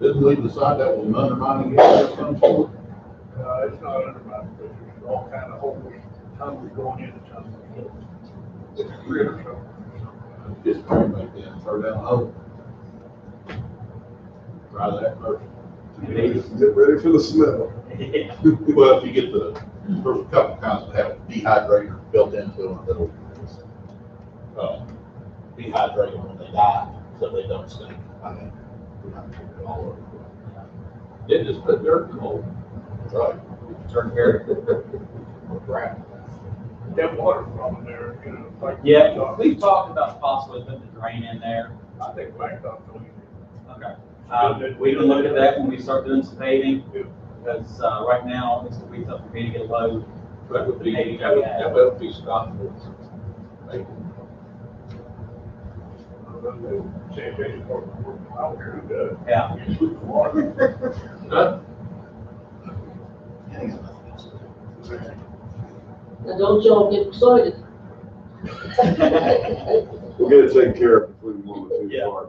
Didn't we decide that was an undermining area of some sort? It's not undermined, but there's all kind of holes, tunnels going into tunnels. It's real trouble. Just turn back there and throw down a hole. Try that first. Get ready for the smell. Yeah. Well, if you get there's a couple kinds that have dehydrator built into them that'll, dehydrate them when they die, so they don't stink. I mean, we have to put it all over. They just put dirt in the hole. Right. Turn here. Right. That water problem there, you know, like. Yeah, we've talked about possibly putting the drain in there. I think Blacktop told you. Okay. We can look at that when we start doing some paving, because, right now, it's gonna be tough for me to get a load. That would be, Maybe that would, we have. that would be stopped. Sanitation department, I don't care who does. Yeah. You sweep the water. Huh? Now don't y'all get excited. We'll get it taken care of before we move it too Yeah. far.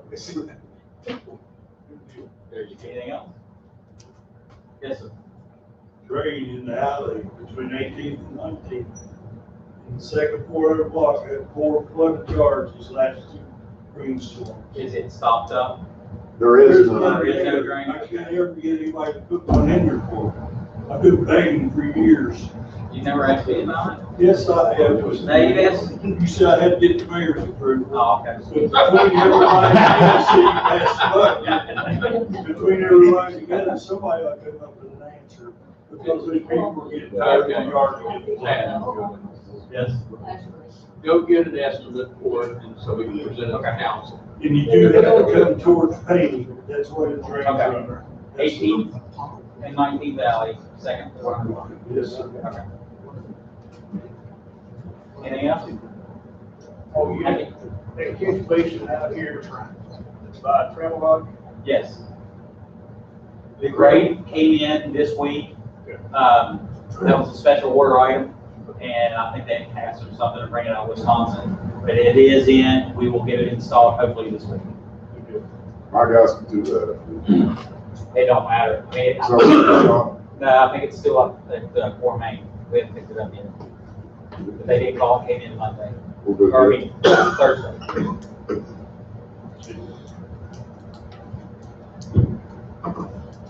Anything else? Yes, sir. Drain in the alley between 18th and 19th. In the second 400 block, I had 4 flooded yards these last 2 rainstorms. Is it stopped up? There is There's none. none There is no there. drain? I can't ever get anybody to put one in there for me. I've been begging for years. You never asked me about it? Yes, I have. Now you asked? You said I had to get the mayor's approval. Oh, okay. Between everybody, between everybody together, somebody ought to come up with an answer, because these people are getting tired of the yard. Yes. Go get an estimate for it, and so we can present it to council. And you do have to come towards painting, that's where the drains Okay. are. 18th and 19th Valley, second floor. Yes, sir. Okay. Anything else? Oh, yeah, that catch basin out here by Travelodge. Yes. The grade came in this week. That was a special order item, and I think they passed or something to bring it out of Wisconsin. But it is in, we will get it installed hopefully this week. My guys can do that. It don't matter. I mean, So, no, I think it's still up at Core Main. We haven't picked it up yet. But they did call, came in Monday, we'll do or I that. mean, Thursday.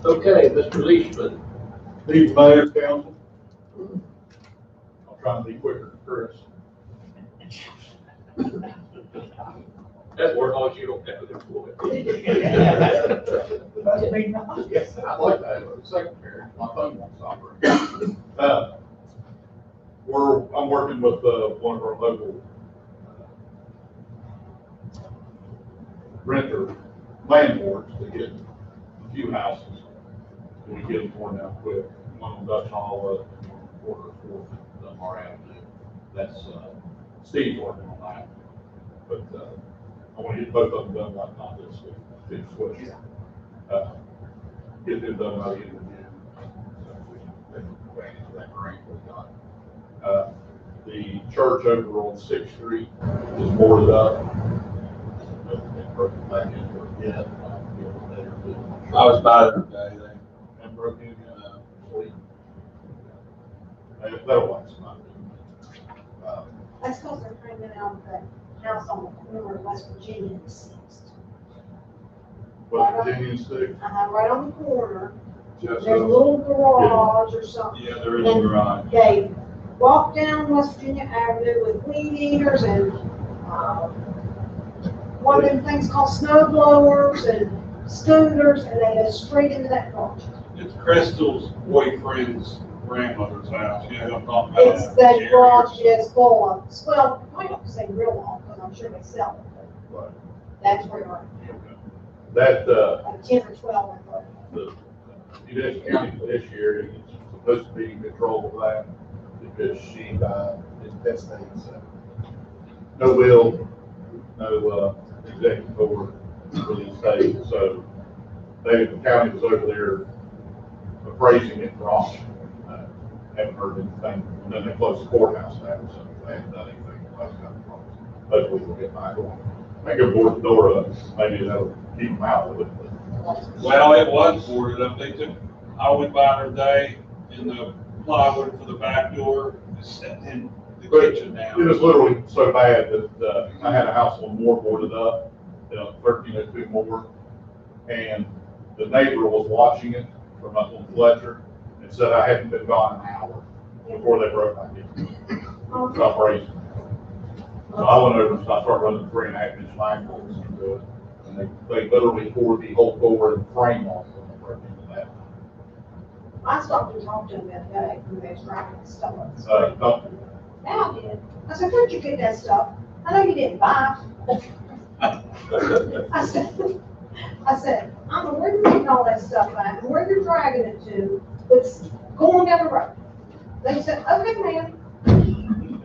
Okay, Mr. Leishman. Leave Mayor, council. I'll try and be quicker than Chris. That's where all you don't have to do. Yes, I'd like to have a secretary, my phone won't stop. I'm working with, one of our local renter landlords to get a few houses. And we get them torn down quick. One on Dutch Hollow, quarter four, Dunbar Avenue. That's, Steve's working on that. But, I want to get both of them done like not this week, big switch. Get them done by the end of June. So we can take advantage of that grant we got. The church over on Sixth Street is boarded up. And broken back into it yet. I was by there today, And broken in, sleep. That'll last not. That's because they're bringing out the house on the corner of West Virginia and Sixth. West Virginia and Sixth. Right on the corner, Just, there's a little garage or something. yeah, there is a garage. They walk down West Virginia Avenue with weed eaters and, one of them things called snow blowers and scooters, and they go straight into that garage. It's Crystal's boyfriend's grandmother's house, you know what I'm talking about? It's that garage is full of, well, I don't say real long, because I'm sure they sell it, Right. but that's where you're That, like 10 or 12 or the United County this year is supposed to be in control of that because she died intestate. So no will, no executive order for the state. So the county was over there appraising it for auction. Haven't heard anything. And then they closed the courthouse down, so they haven't done anything. Hopefully we'll get back on. Make them board the door up. Maybe that'll keep them out of it. Well, it was boarded up, they took, I went by there today, and the plywood for the back door is set in the kitchen now. It was literally so bad that, I had a house on Moore boarded up, 1302 Moore, and the neighbor was watching it from up on Fletcher, and said I hadn't been gone an hour before they broke my gate. Stop raising. So I went over and I started running 3.5-inch line bolts into it, and they literally tore the whole door and frame off when they broke into that. I stopped and talked to them the other day when they was driving the stuff up. Don't Yeah, I did. I said, where'd you get that stuff? I know you didn't buy it. I said, I don't know where you're getting all that stuff at and where you're dragging it to, but going down the road. They said, okay, ma'am.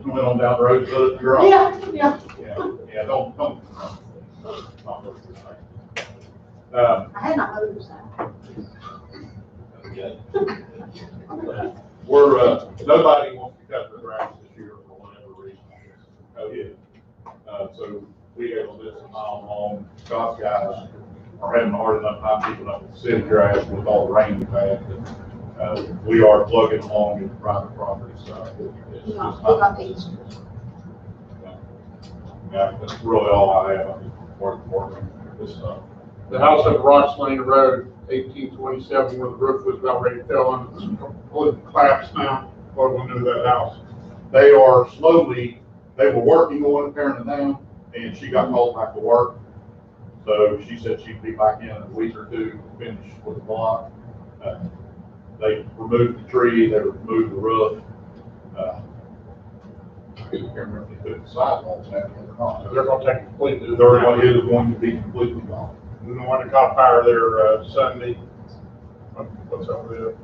went on down the road, so you're on. Yeah. Yeah, don't. I had my motors out. We're, nobody wants to cut the grass this year for whatever reason. So we have a list of mile long, Scott's guys are having a hard enough time keeping up with the city grass with all the rain we've had. We are plugging along in private property, so it's just not. Yeah, that's really all I have. I'm working this stuff. The house on Ross Lane Road, 1827, where the roof was about ready to fall on, it's completely collapsed now. what we're gonna do with that house? They are slowly, they were working on it, tearing it down, and she got called back to work. So she said she'd be back in a week or two to finish with the block. They removed the tree, they removed the roof. I can't remember if they put the sidewalks out or not. They're gonna take it completely. They're going to be completely gone. And the one that caught fire there, Sunday, what's over there?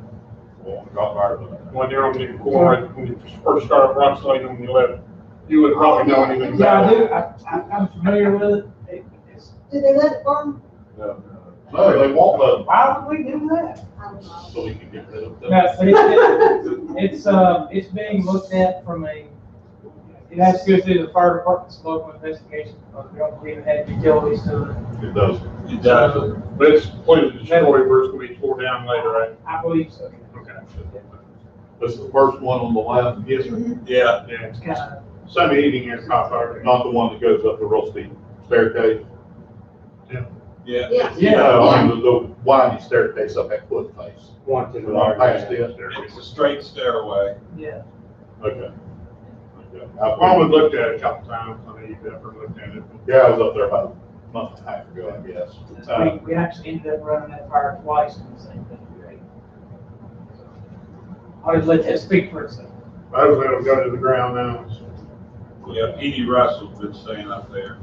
Well, got fire, but When they're on the corner, when you first started Runs Lane on the left, you would probably know anything Yeah, I about do, it. I'm familiar with it. Did they let it burn? no, they won't let them, Why would we do that? I don't know. so we can get rid of them. No, but it's being looked at from it has to go through the fire department's local investigation, because we don't believe it had utilities to it. It does. It does. But it's completely destroyed, where it's gonna be tore down later, right? I believe so. Okay. This is the first one on the left. Yes, sir. Yeah. Yeah, It's kind of, Sunday evening has caught fire. Not the one that goes up the real steep staircase. Yeah. Yeah. No, I mean, the windy staircase up that foot face. One to the The one right. past this. It's a straight stairway. yeah. Okay. Okay. Well, we looked at it a couple times, I mean, you've never looked at it. Yeah, I was up there about a month and a half ago, I guess. We actually ended up running that fire twice in the same thing. I'll just let that speak for itself. Hopefully it'll go to the ground now. Yeah, Petey Russell's been staying up there.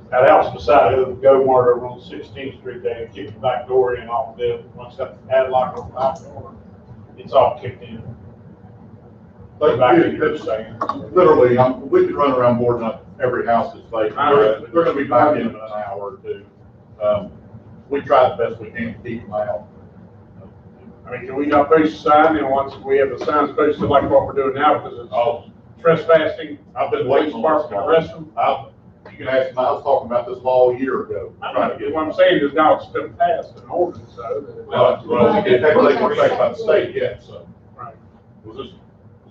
That house beside it, the Go Mart over on 16th Street, they kicked the back door in off of it, once that padlock on the back door, it's all kicked in. Like, Back in your stand. literally, we could run around boarding up every house that's vacant. They're gonna be back in an hour or two. We try the best we can to keep them out. I mean, can we not post a sign, and once we have the signs posted like what we're doing now, because it's Oh, trespassing, I've been waiting on police this. department arrest them. You can ask them, I was talking about this law a year ago. Trying to get. What I'm saying is now it's been passed an ordinance, so. Well, we can't take anything by the state yet, so. Right. Was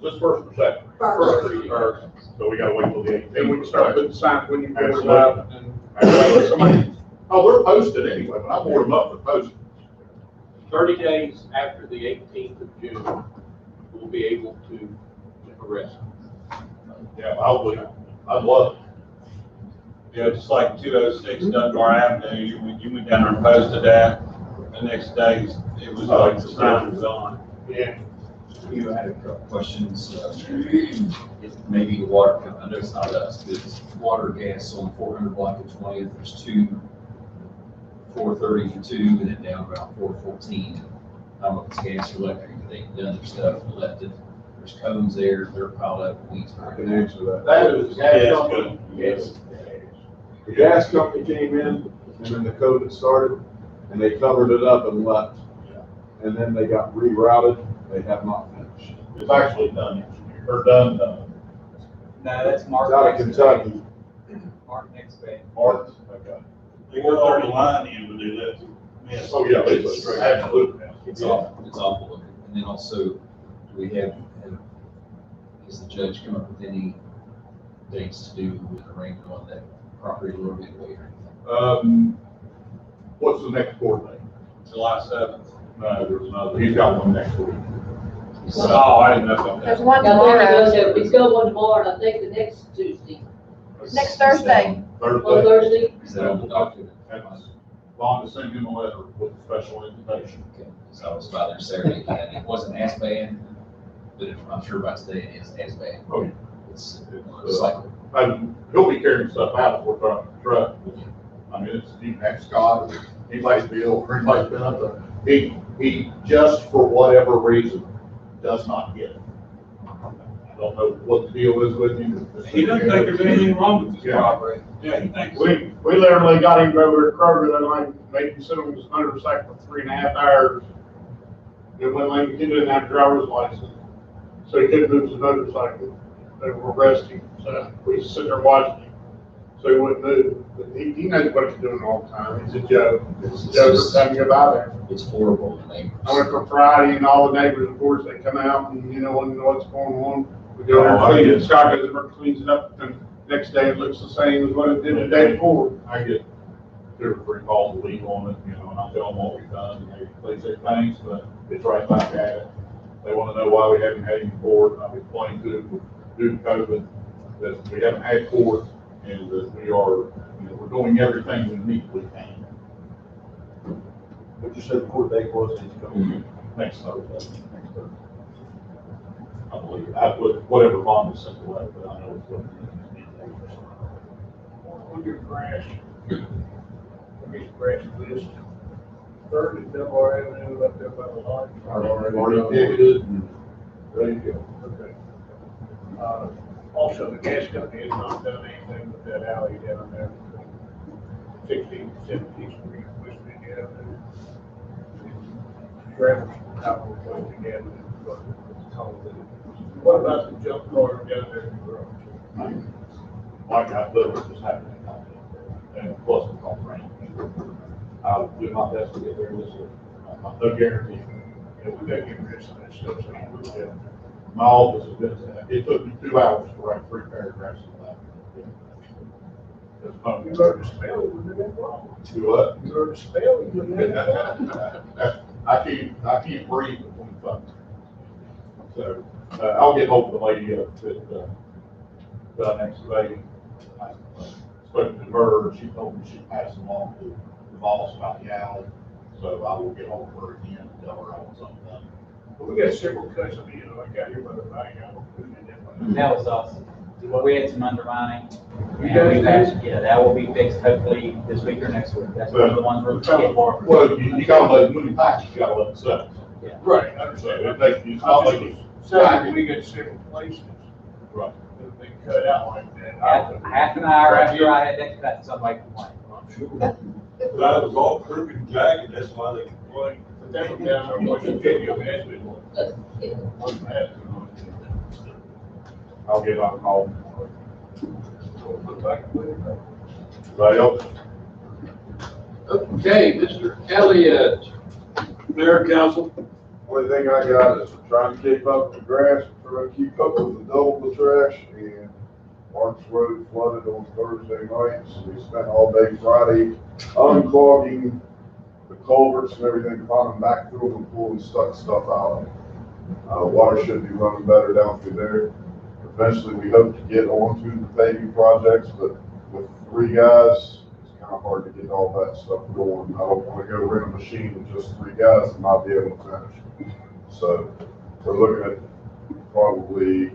this first or second? First. First. So we gotta wait till the 18th. Then we can start putting signs when you board them Absolutely. up, and somebody, Oh, they're posted anyway, when I board them up, they're posted. 30 days after the 18th of June, we'll be able to arrest them. Yeah, I'd love it. Yeah, just like 206 Dunbar Avenue, you went down there and posted that. The next day, it was like the sign was on. yeah. You had a couple questions, if maybe the water company, I know it's not us, but it's water, gas on 400 block of 20th, there's two, 430 for two, and then down around 414. I don't know if it's gas or electric, but they've done their stuff, and left it, there's cones there, they're piled up, weeds. I can answer that. That is Yeah, gas it's company. Yes. The gas company came in, and then the code had started, and they covered it up and left. And then they got rerouted, they have not finished. It's actually done, or done. No, that's It's Mark. out of Kentucky. Mark next bay. Martin, okay. They got all the line in when they left it. Yes. Oh, yeah, it's absolutely. It's awful, it's awful looking. And then also, do we have, has the judge come up with any dates to do with the arraignment on that property a little bit later? What's the next court date? July 7th. No, there's another, he's got one next week. Oh, I didn't know about There's that. one Yeah, I think he does tomorrow, have, he's got one tomorrow, and I think the next Tuesday, next Thursday. on Thursday. Thursday. Is that on the document? That's long to send him a letter with a special invitation. Okay, so I was by there Saturday, and it wasn't as bad, but I'm sure by today it is as bad. Oh, yeah. It's like, And he'll be carrying stuff out for the truck. I mean, it's, you can ask Scott, or anybody's bill, or anybody's been up there. He just for whatever reason does not get it. I don't know what the deal is with him. He doesn't think there's anything wrong with this Yeah. property. Yeah, he thinks. We literally got him over at Kroger that night, made him sit on his motorcycle for 3.5 hours. And when like, he didn't have a driver's license, so he couldn't move his motorcycle. They were arresting him, so we sit there watching him, so he wouldn't move. But he knows what he's doing all the time, it's a joke, it's a joke every time you go by there. it's horrible, the neighbors. I went for Friday and all the neighbors, of course, they come out and, you know, want to know what's going on. We go there and clean it, Scott goes over and cleans it up, and next day it looks the same as what it did the day before. I get 2 or 3 calls a week on it, you know, and I tell them what we've done, and they say thanks, but it's right back at it. They want to know why we haven't had any court. I've explained to them, due to COVID, that we haven't had court and that we are, we're doing everything we legally can. But you said the court date was, it's coming. Next Thursday. I believe, I put whatever bond was sent away, but I know it's what. On your grass, on your grass list, third and Dunbar Avenue up there by the lodge. Already ticketed and ready to go. Okay. Also, the gas company has not done anything with that alley down there, 16th, 17th Street, West Virginia Avenue. Gravel, out of the way together, but it's called it. What about the jump car down there in the garage? Like I literally just happened to come in, and plus it's on rain. I'll do my best to get there this year. No guarantee. We gotta get rid of some of that stuff, so you move down. My office has been, it took me 2 hours to write 3 paragraphs of that. You learn to spell, you do that wrong. Do what? You learn to spell, you do that wrong. I can't breathe between thumbs. So, I'll get hold of the lady that, done excavating. I spoke to her, she told me she'd pass along to the boss about the alley. So I will get hold of her again and tell her I want something done. But we got several cuts of, like out here by the bank, I don't put it in that. That was awesome. We had some undermining. You And guys we've did? actually, yeah, that will be fixed hopefully this week or next week. That's one of the ones we're getting more. Well, you gotta let, when you patch, you gotta let it set. Yeah. Right, I So understand. it makes, it's not like it's. So we got several places Right. that have been cut out like that. Half an hour after I had that cut, somebody complained. I'm sure. That was all crooked and jagged, that's why they complained. But that one down there, what's the video, has been one. What's that? I'll get on call. Look back with it. Right, else? Okay, Mr. Elliott. Mayor, council, only thing I got is we're trying to keep up with the grass, we're trying to keep up with the double the trash, and Marks Road flooded on Thursday night, so we spent all day Friday unclogging the culverts and everything, climbing back through them and pulling stuck stuff out. Water should be running better down through there. Eventually, we hope to get onto the paving projects, but with 3 guys, it's kind of hard to get all that stuff going. I don't want to go rent a machine with just 3 guys and not be able to finish. So we're looking at probably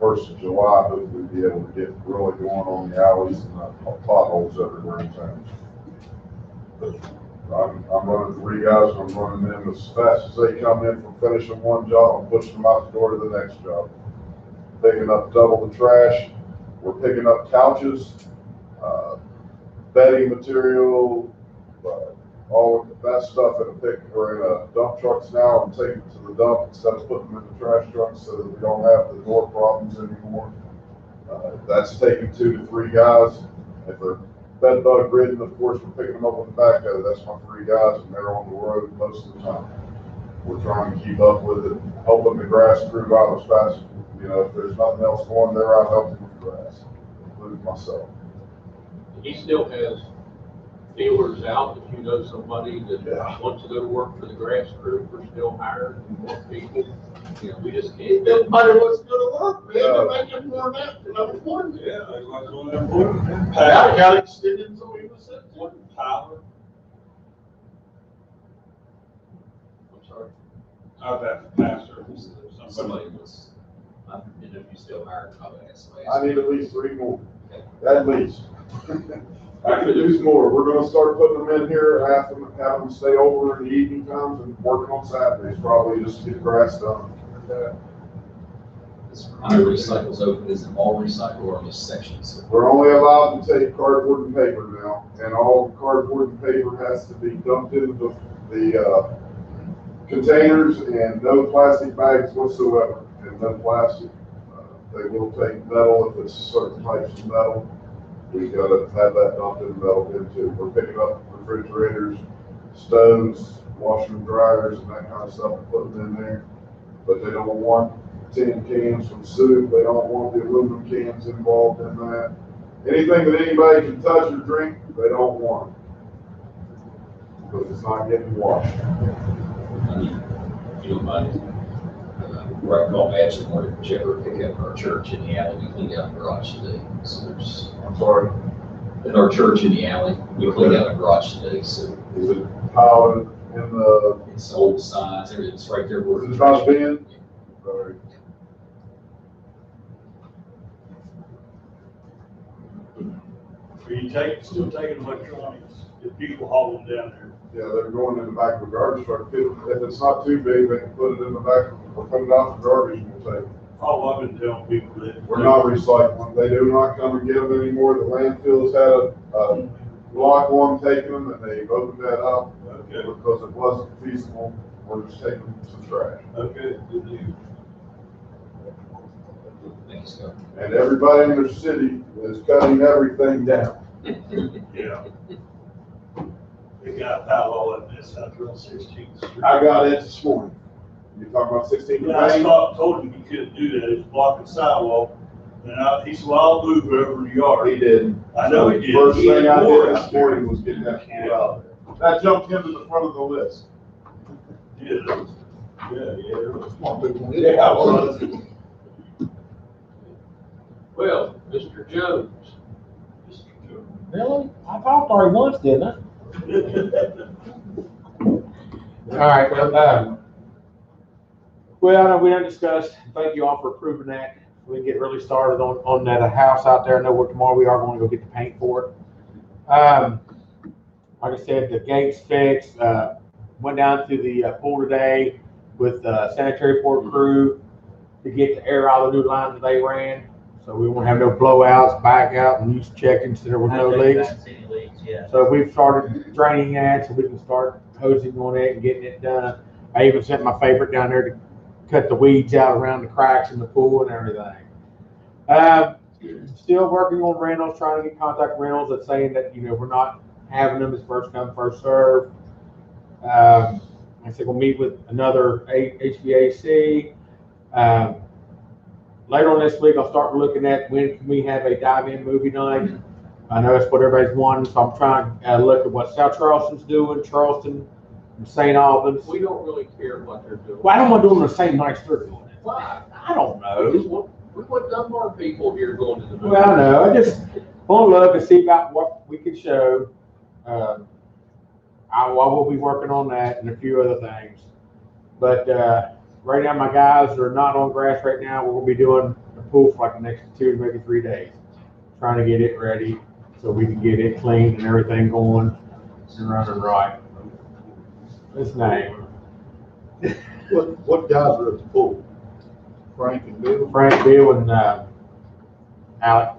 1st of July, hopefully be able to get really going on the alleys and the potholes everywhere in town. But I'm running 3 guys, and I'm running them as fast as they come in from finishing one job and pushing them out the door to the next job. Picking up double the trash, we're picking up couches, bedding material, all of that stuff in a dump trucks now and taking it to the dump instead of putting them in the trash trucks so that we don't have the door problems anymore. That's taking 2 to 3 guys. If they're bed bug ridden, of course, we're picking them up on the back of it. That's my 3 guys, and they're on the road most of the time. We're trying to keep up with it, helping the grass crew out as fast. If there's nothing else going, they're out helping with the grass, including myself. He still has feelers out, if you know somebody that wants to go to work for the grass crew, we're still hiring more people. We just can't, everybody wants to go to work, man, they're making more than that, and I'm important. Yeah, they like going there for it. I got extended, so we was at Tyler, I'm sorry. out that pastor. Somebody was, I didn't know if you still hired, probably ask somebody. I need at least 3 more, at least. I could use more. We're gonna start putting them in here, have them stay over in the evening times and working on Saturdays, probably just to get grass done. This kind of recycles open, is it all recycle or just sections? We're only allowed to take cardboard and paper now, and all cardboard and paper has to be dumped into the containers and no plastic bags whatsoever, and no plastic. They will take metal if it's certain types of metal. We gotta have that dumped in metal bin too. We're picking up refrigerators, stoves, washer and dryers, and that kind of stuff and putting in there. But they don't want tin cans from soup. They don't want the aluminum cans involved in that. Anything that anybody can touch or drink, they don't want. Because it's not getting washed. If you don't mind. right, call Madison or whichever pick up our church in the alley. We cleaned out the garage today. So there's, I'm sorry, at our church in the alley, we cleaned out the garage today. So is it piled in the, it's old signs, everything's right there. Where is it not being? Sorry. Are you still taking electronics, if people haul them down there? Yeah, they're going in the back of the garbage truck. If it's not too big, they can put it in the back, or put it off the garbage and we'll take it. Oh, I've been telling people that. We're not recycling. They do not come and get them anymore. The landfill's had a block one taking them and they've opened that up Okay, because it wasn't feasible. We're just taking some trash. okay, good news. Thank you, Scott. And everybody in the city is cutting everything down. Yeah. They got a pile all that mess out there on 16th Street. I got it this morning. You talking about 16th Yeah, I Main? told him he couldn't do that, it's blocking sidewalk. And he said, well, I'll move over the yard. He didn't. I know he did. First He had thing I more did out this there. morning was get that pulled out. That jumped him to the front of the list. Yeah, yeah. Yeah, I was. Well, Mr. Jones. Really? I talked already once, didn't I? All right, well, I know we done discussed, thank you all for approving that. We can get really started on that house out there. I know where tomorrow we are going to go get the paint for it. Like I said, the gate's fixed. Went down to the pool today with the sanitary port crew to get the air out of the new lines that they ran. So we won't have no blowouts, back out, and use checking so there was no leaks. Yeah. So we've started draining that so we can start hosing on it and getting it done. I even sent my favorite down there to cut the weeds out around the cracks in the pool and everything. Still working on rentals, trying to get contact rentals that's saying that, we're not having them as first come, first serve. I said we'll meet with another HVAC. Later on this week, I'll start looking at when can we have a dive-in movie night. I know that's what everybody's wanting, so I'm trying to look at what South Charleston's doing, Charleston, and St. Albans. We don't really care what they're doing. Well, I don't want to do them the same nights they're doing it. Why? I don't know. We want Dunbar people here going to the movie. Well, I know. I just want to look and see about what we can show. I will be working on that and a few other things. But right now, my guys are not on grass right now. We're going to be doing the pool for like the next 2 to maybe 3 days. Trying to get it ready so we can get it clean and everything going and running right. His name. What guys are at the pool? Frank and Bill? Frank, Bill, and Alec.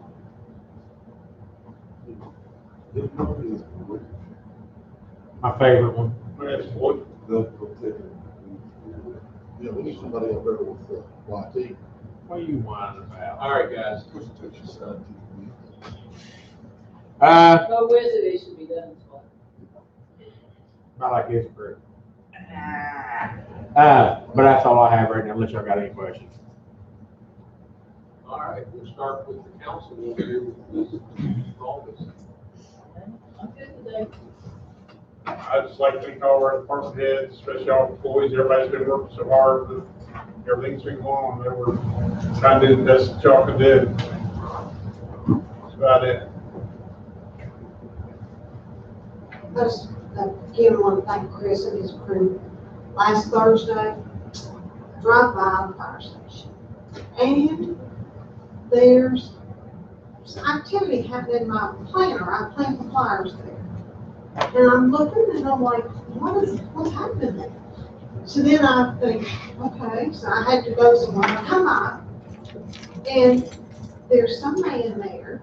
My favorite one. Yeah, we need somebody up there with YT. What are you whining about? All right, guys. No Wednesday should be done. I like his group. But that's all I have right now, unless y'all got any questions. All right, we'll start with the council. We'll hear with August. I'm good today. I'd just like to thank all our department heads, especially our employees. Everybody's been working so hard. Everything's been going on. They were trying to do the best that y'all could do. That's about it. Let's again want to thank Chris and his crew. Last Thursday, drive by the fire station, and there's some activity happening in my planter. I plant the flowers there, and I'm looking and I'm like, what's happening there? So then I think, okay, so I had to go somewhere. I come by, and there's some man there,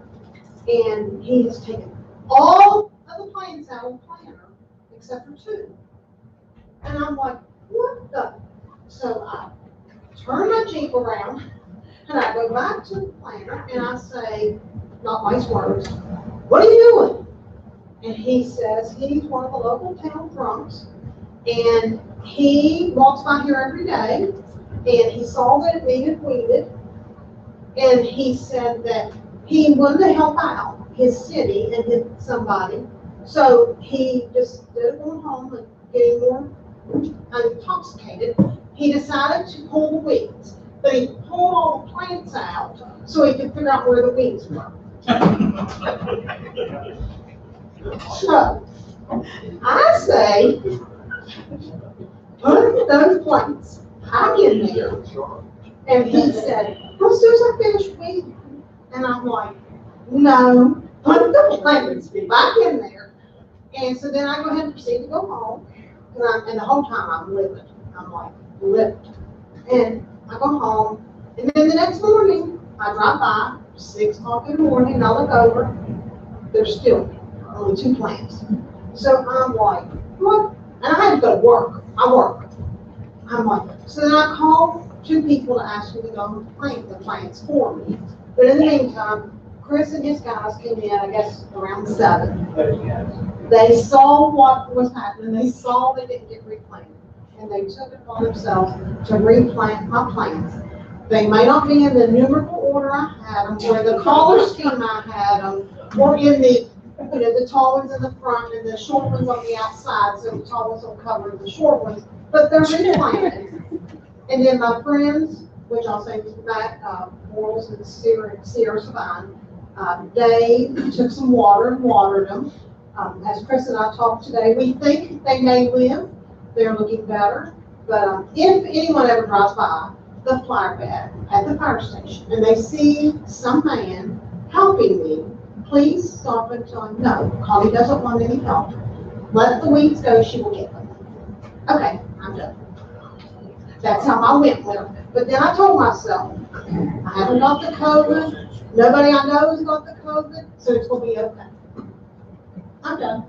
and he has taken all of the plants out of the planter except for 2. And I'm like, what the? So I turn my Jeep around and I go back to the planter and I say, not nice words, what are you doing? And he says he's one of the local town drunks and he walks by here every day and he saw that it needed weeded and he said that he wanted to help out his city and somebody. So he just did it going home and getting more intoxicated he decided to pull the weeds, but he pulled all the plants out so he could figure out where the weeds were. So, I say, put those plants back in there. And he said, well, as soon as I finish weeding. And I'm like, no, put the plants back in there. And so then I go ahead and proceed to go home. And the whole time I'm livid. I'm like, livid. And I go home. And then the next morning, I drive by, 6 o'clock in the morning, and I look over. There's still only 2 plants. So I'm like, what? And I had to go to work. I work. I'm like, so then I called 2 people to ask me to go and plant the plants for me. But in the meantime, Chris and his guys came in, I guess, around 7. They saw what was happening. They saw they didn't get replanted. And they took it upon themselves to replant my plants. They may not be in the numerical order I had them, or the color scheme I had them, or in the, the tall ones in the front and the short ones on the outside, so the tall ones will cover the short ones, but they're replanted. And then my friends, which I'll say back, Morals and Sierra Savine, they took some water and watered them. As Chris and I talked today, we think they may live. They're looking better. But if anyone ever drives by the flower bed at the fire station and they see some man helping me, please stop and tell him, no, Connie doesn't want any help. Let the weeds go, she will get them. Okay, I'm done. That's how I went with it. But then I told myself, I haven't got the COVID. Nobody I know has got the COVID, so it's going to be okay. I'm done.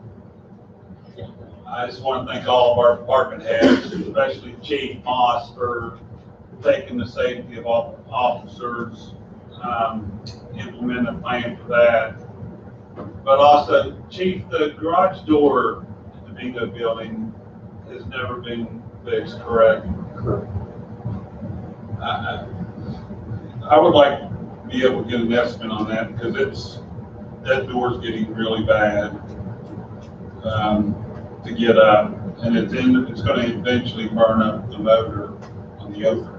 I just want to thank all of our department heads, especially Chief Moss, for taking the safety of all officers, implementing a plan for that. But also, Chief, the garage door at the bingo building has never been fixed, correct? Correct. I would like to be able to get an estimate on that because that door's getting really bad to get up, and it's going to eventually burn up the motor on the over.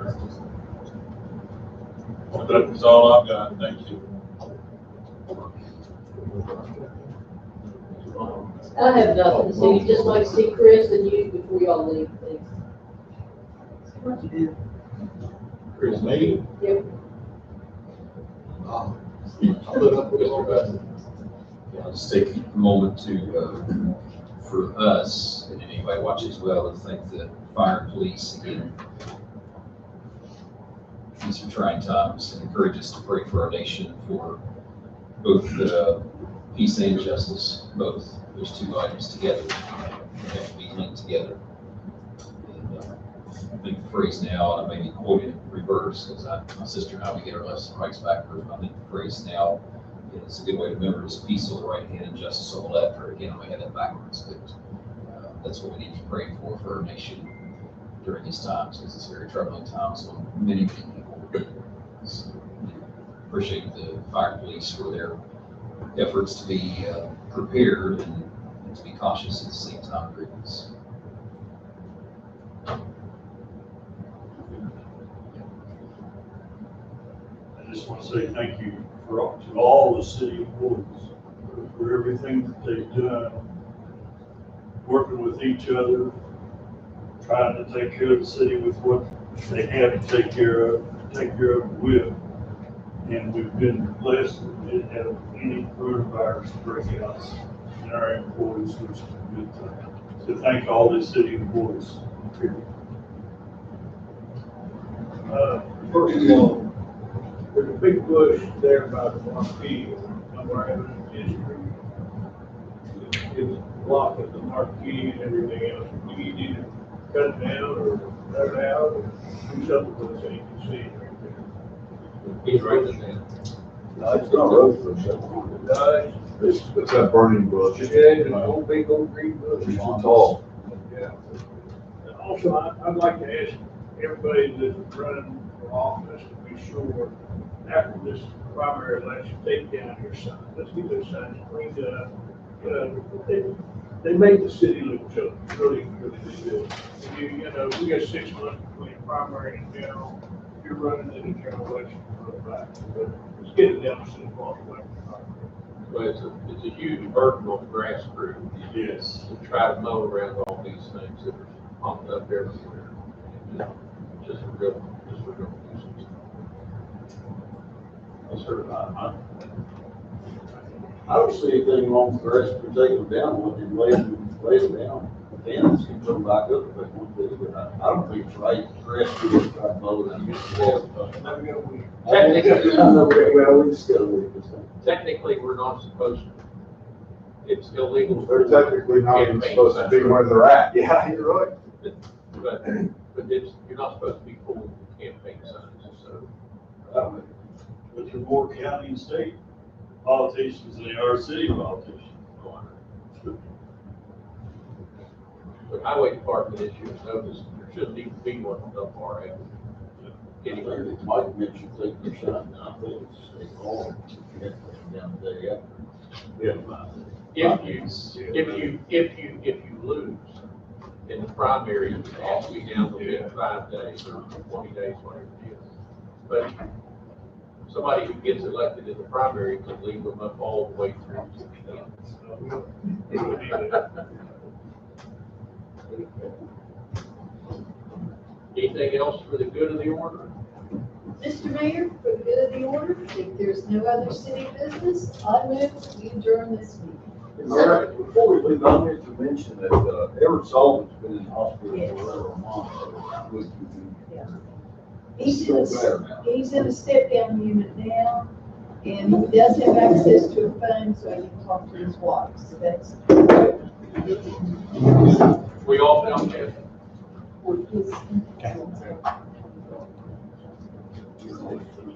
That's all I've got. Thank you. I have nothing, so you just like to see Chris and you before y'all leave, please. Chris, me? Yep. I'll just take a moment to, for us, and anybody watching as well, to thank the fire and police again. These are trying times, and encourage us to pray for our nation for both peace and justice, both those 2 items together. They have to be linked together. And I think the phrase now, and I may be quoting it reverse, because my sister and I, we get our lefts and rights backwards, but I think the phrase now is a good way to remember it is peace on the right hand and justice on the left, or again, I may have that backwards, but that's what we need to pray for our nation during these times, because it's very troubling times on many people. So, appreciate the fire and police for their efforts to be prepared and to be cautious at the same time during this. I just want to say thank you to all the city employees for everything that they've done, working with each other, trying to take care of the city with what they have to take care of with. And we've been blessed that we didn't have any coronavirus breakouts in our employees, which is a good thing. So thank all the city employees. First of all, there's a big push there about the marquee, somewhere in the history. It's blocking the marquee and everything else. We need to either cut it down or cut it out or do something with it so you can see it right there. He's right there. No, it's not road for something. It's that burning bush. Yeah, it's an old, big old green bush. It's too tall. Yeah. And also, I'd like to ask everybody that's running for office to be sure, after this primary election, take down your signs. Let's get those signs cleaned up. They made the city look good, really, really good. You know, we got 6 months between primary in general, if you're running in a general election for the back. But it's getting down to the ball way. But it's a huge burden on the grass crew. Yes. To try to mow around all these things that are popping up everywhere. Just a real nuisance. Yes, sir. I don't see anything wrong with the rest of taking them down, let them lay them down. Then can come back up if they want to, but I don't think it's right for the rest of them to try to mow it. Technically, we're not supposed to. It's illegal. They're technically not even supposed to be where they're at. Yeah, you're right. But it's, you're not supposed to be pulling campaign signs, so. But you're more county and state politicians than they are city politicians. The highway department issues notice, there shouldn't even be one on Dunbar Avenue. Anyway. It might mention take your shot, I think it's state law. Down the day after. If you lose in the primary, it has to be down within 5 days or 20 days, whatever it is. But somebody who gets elected in the primary could leave them up all the way through to the end. Anything else for the good of the order? Mr. Mayor, for the good of the order, if there's no other city business, I move that we adjourn this meeting. Mayor, before we leave, I need to mention that, Everett Sullivan's been in the hospital Yes. for over a month, so I'm with you. He's in a step-down unit now, and he does have access to a phone, so he can talk to his wife, so that's. We all found that. For his.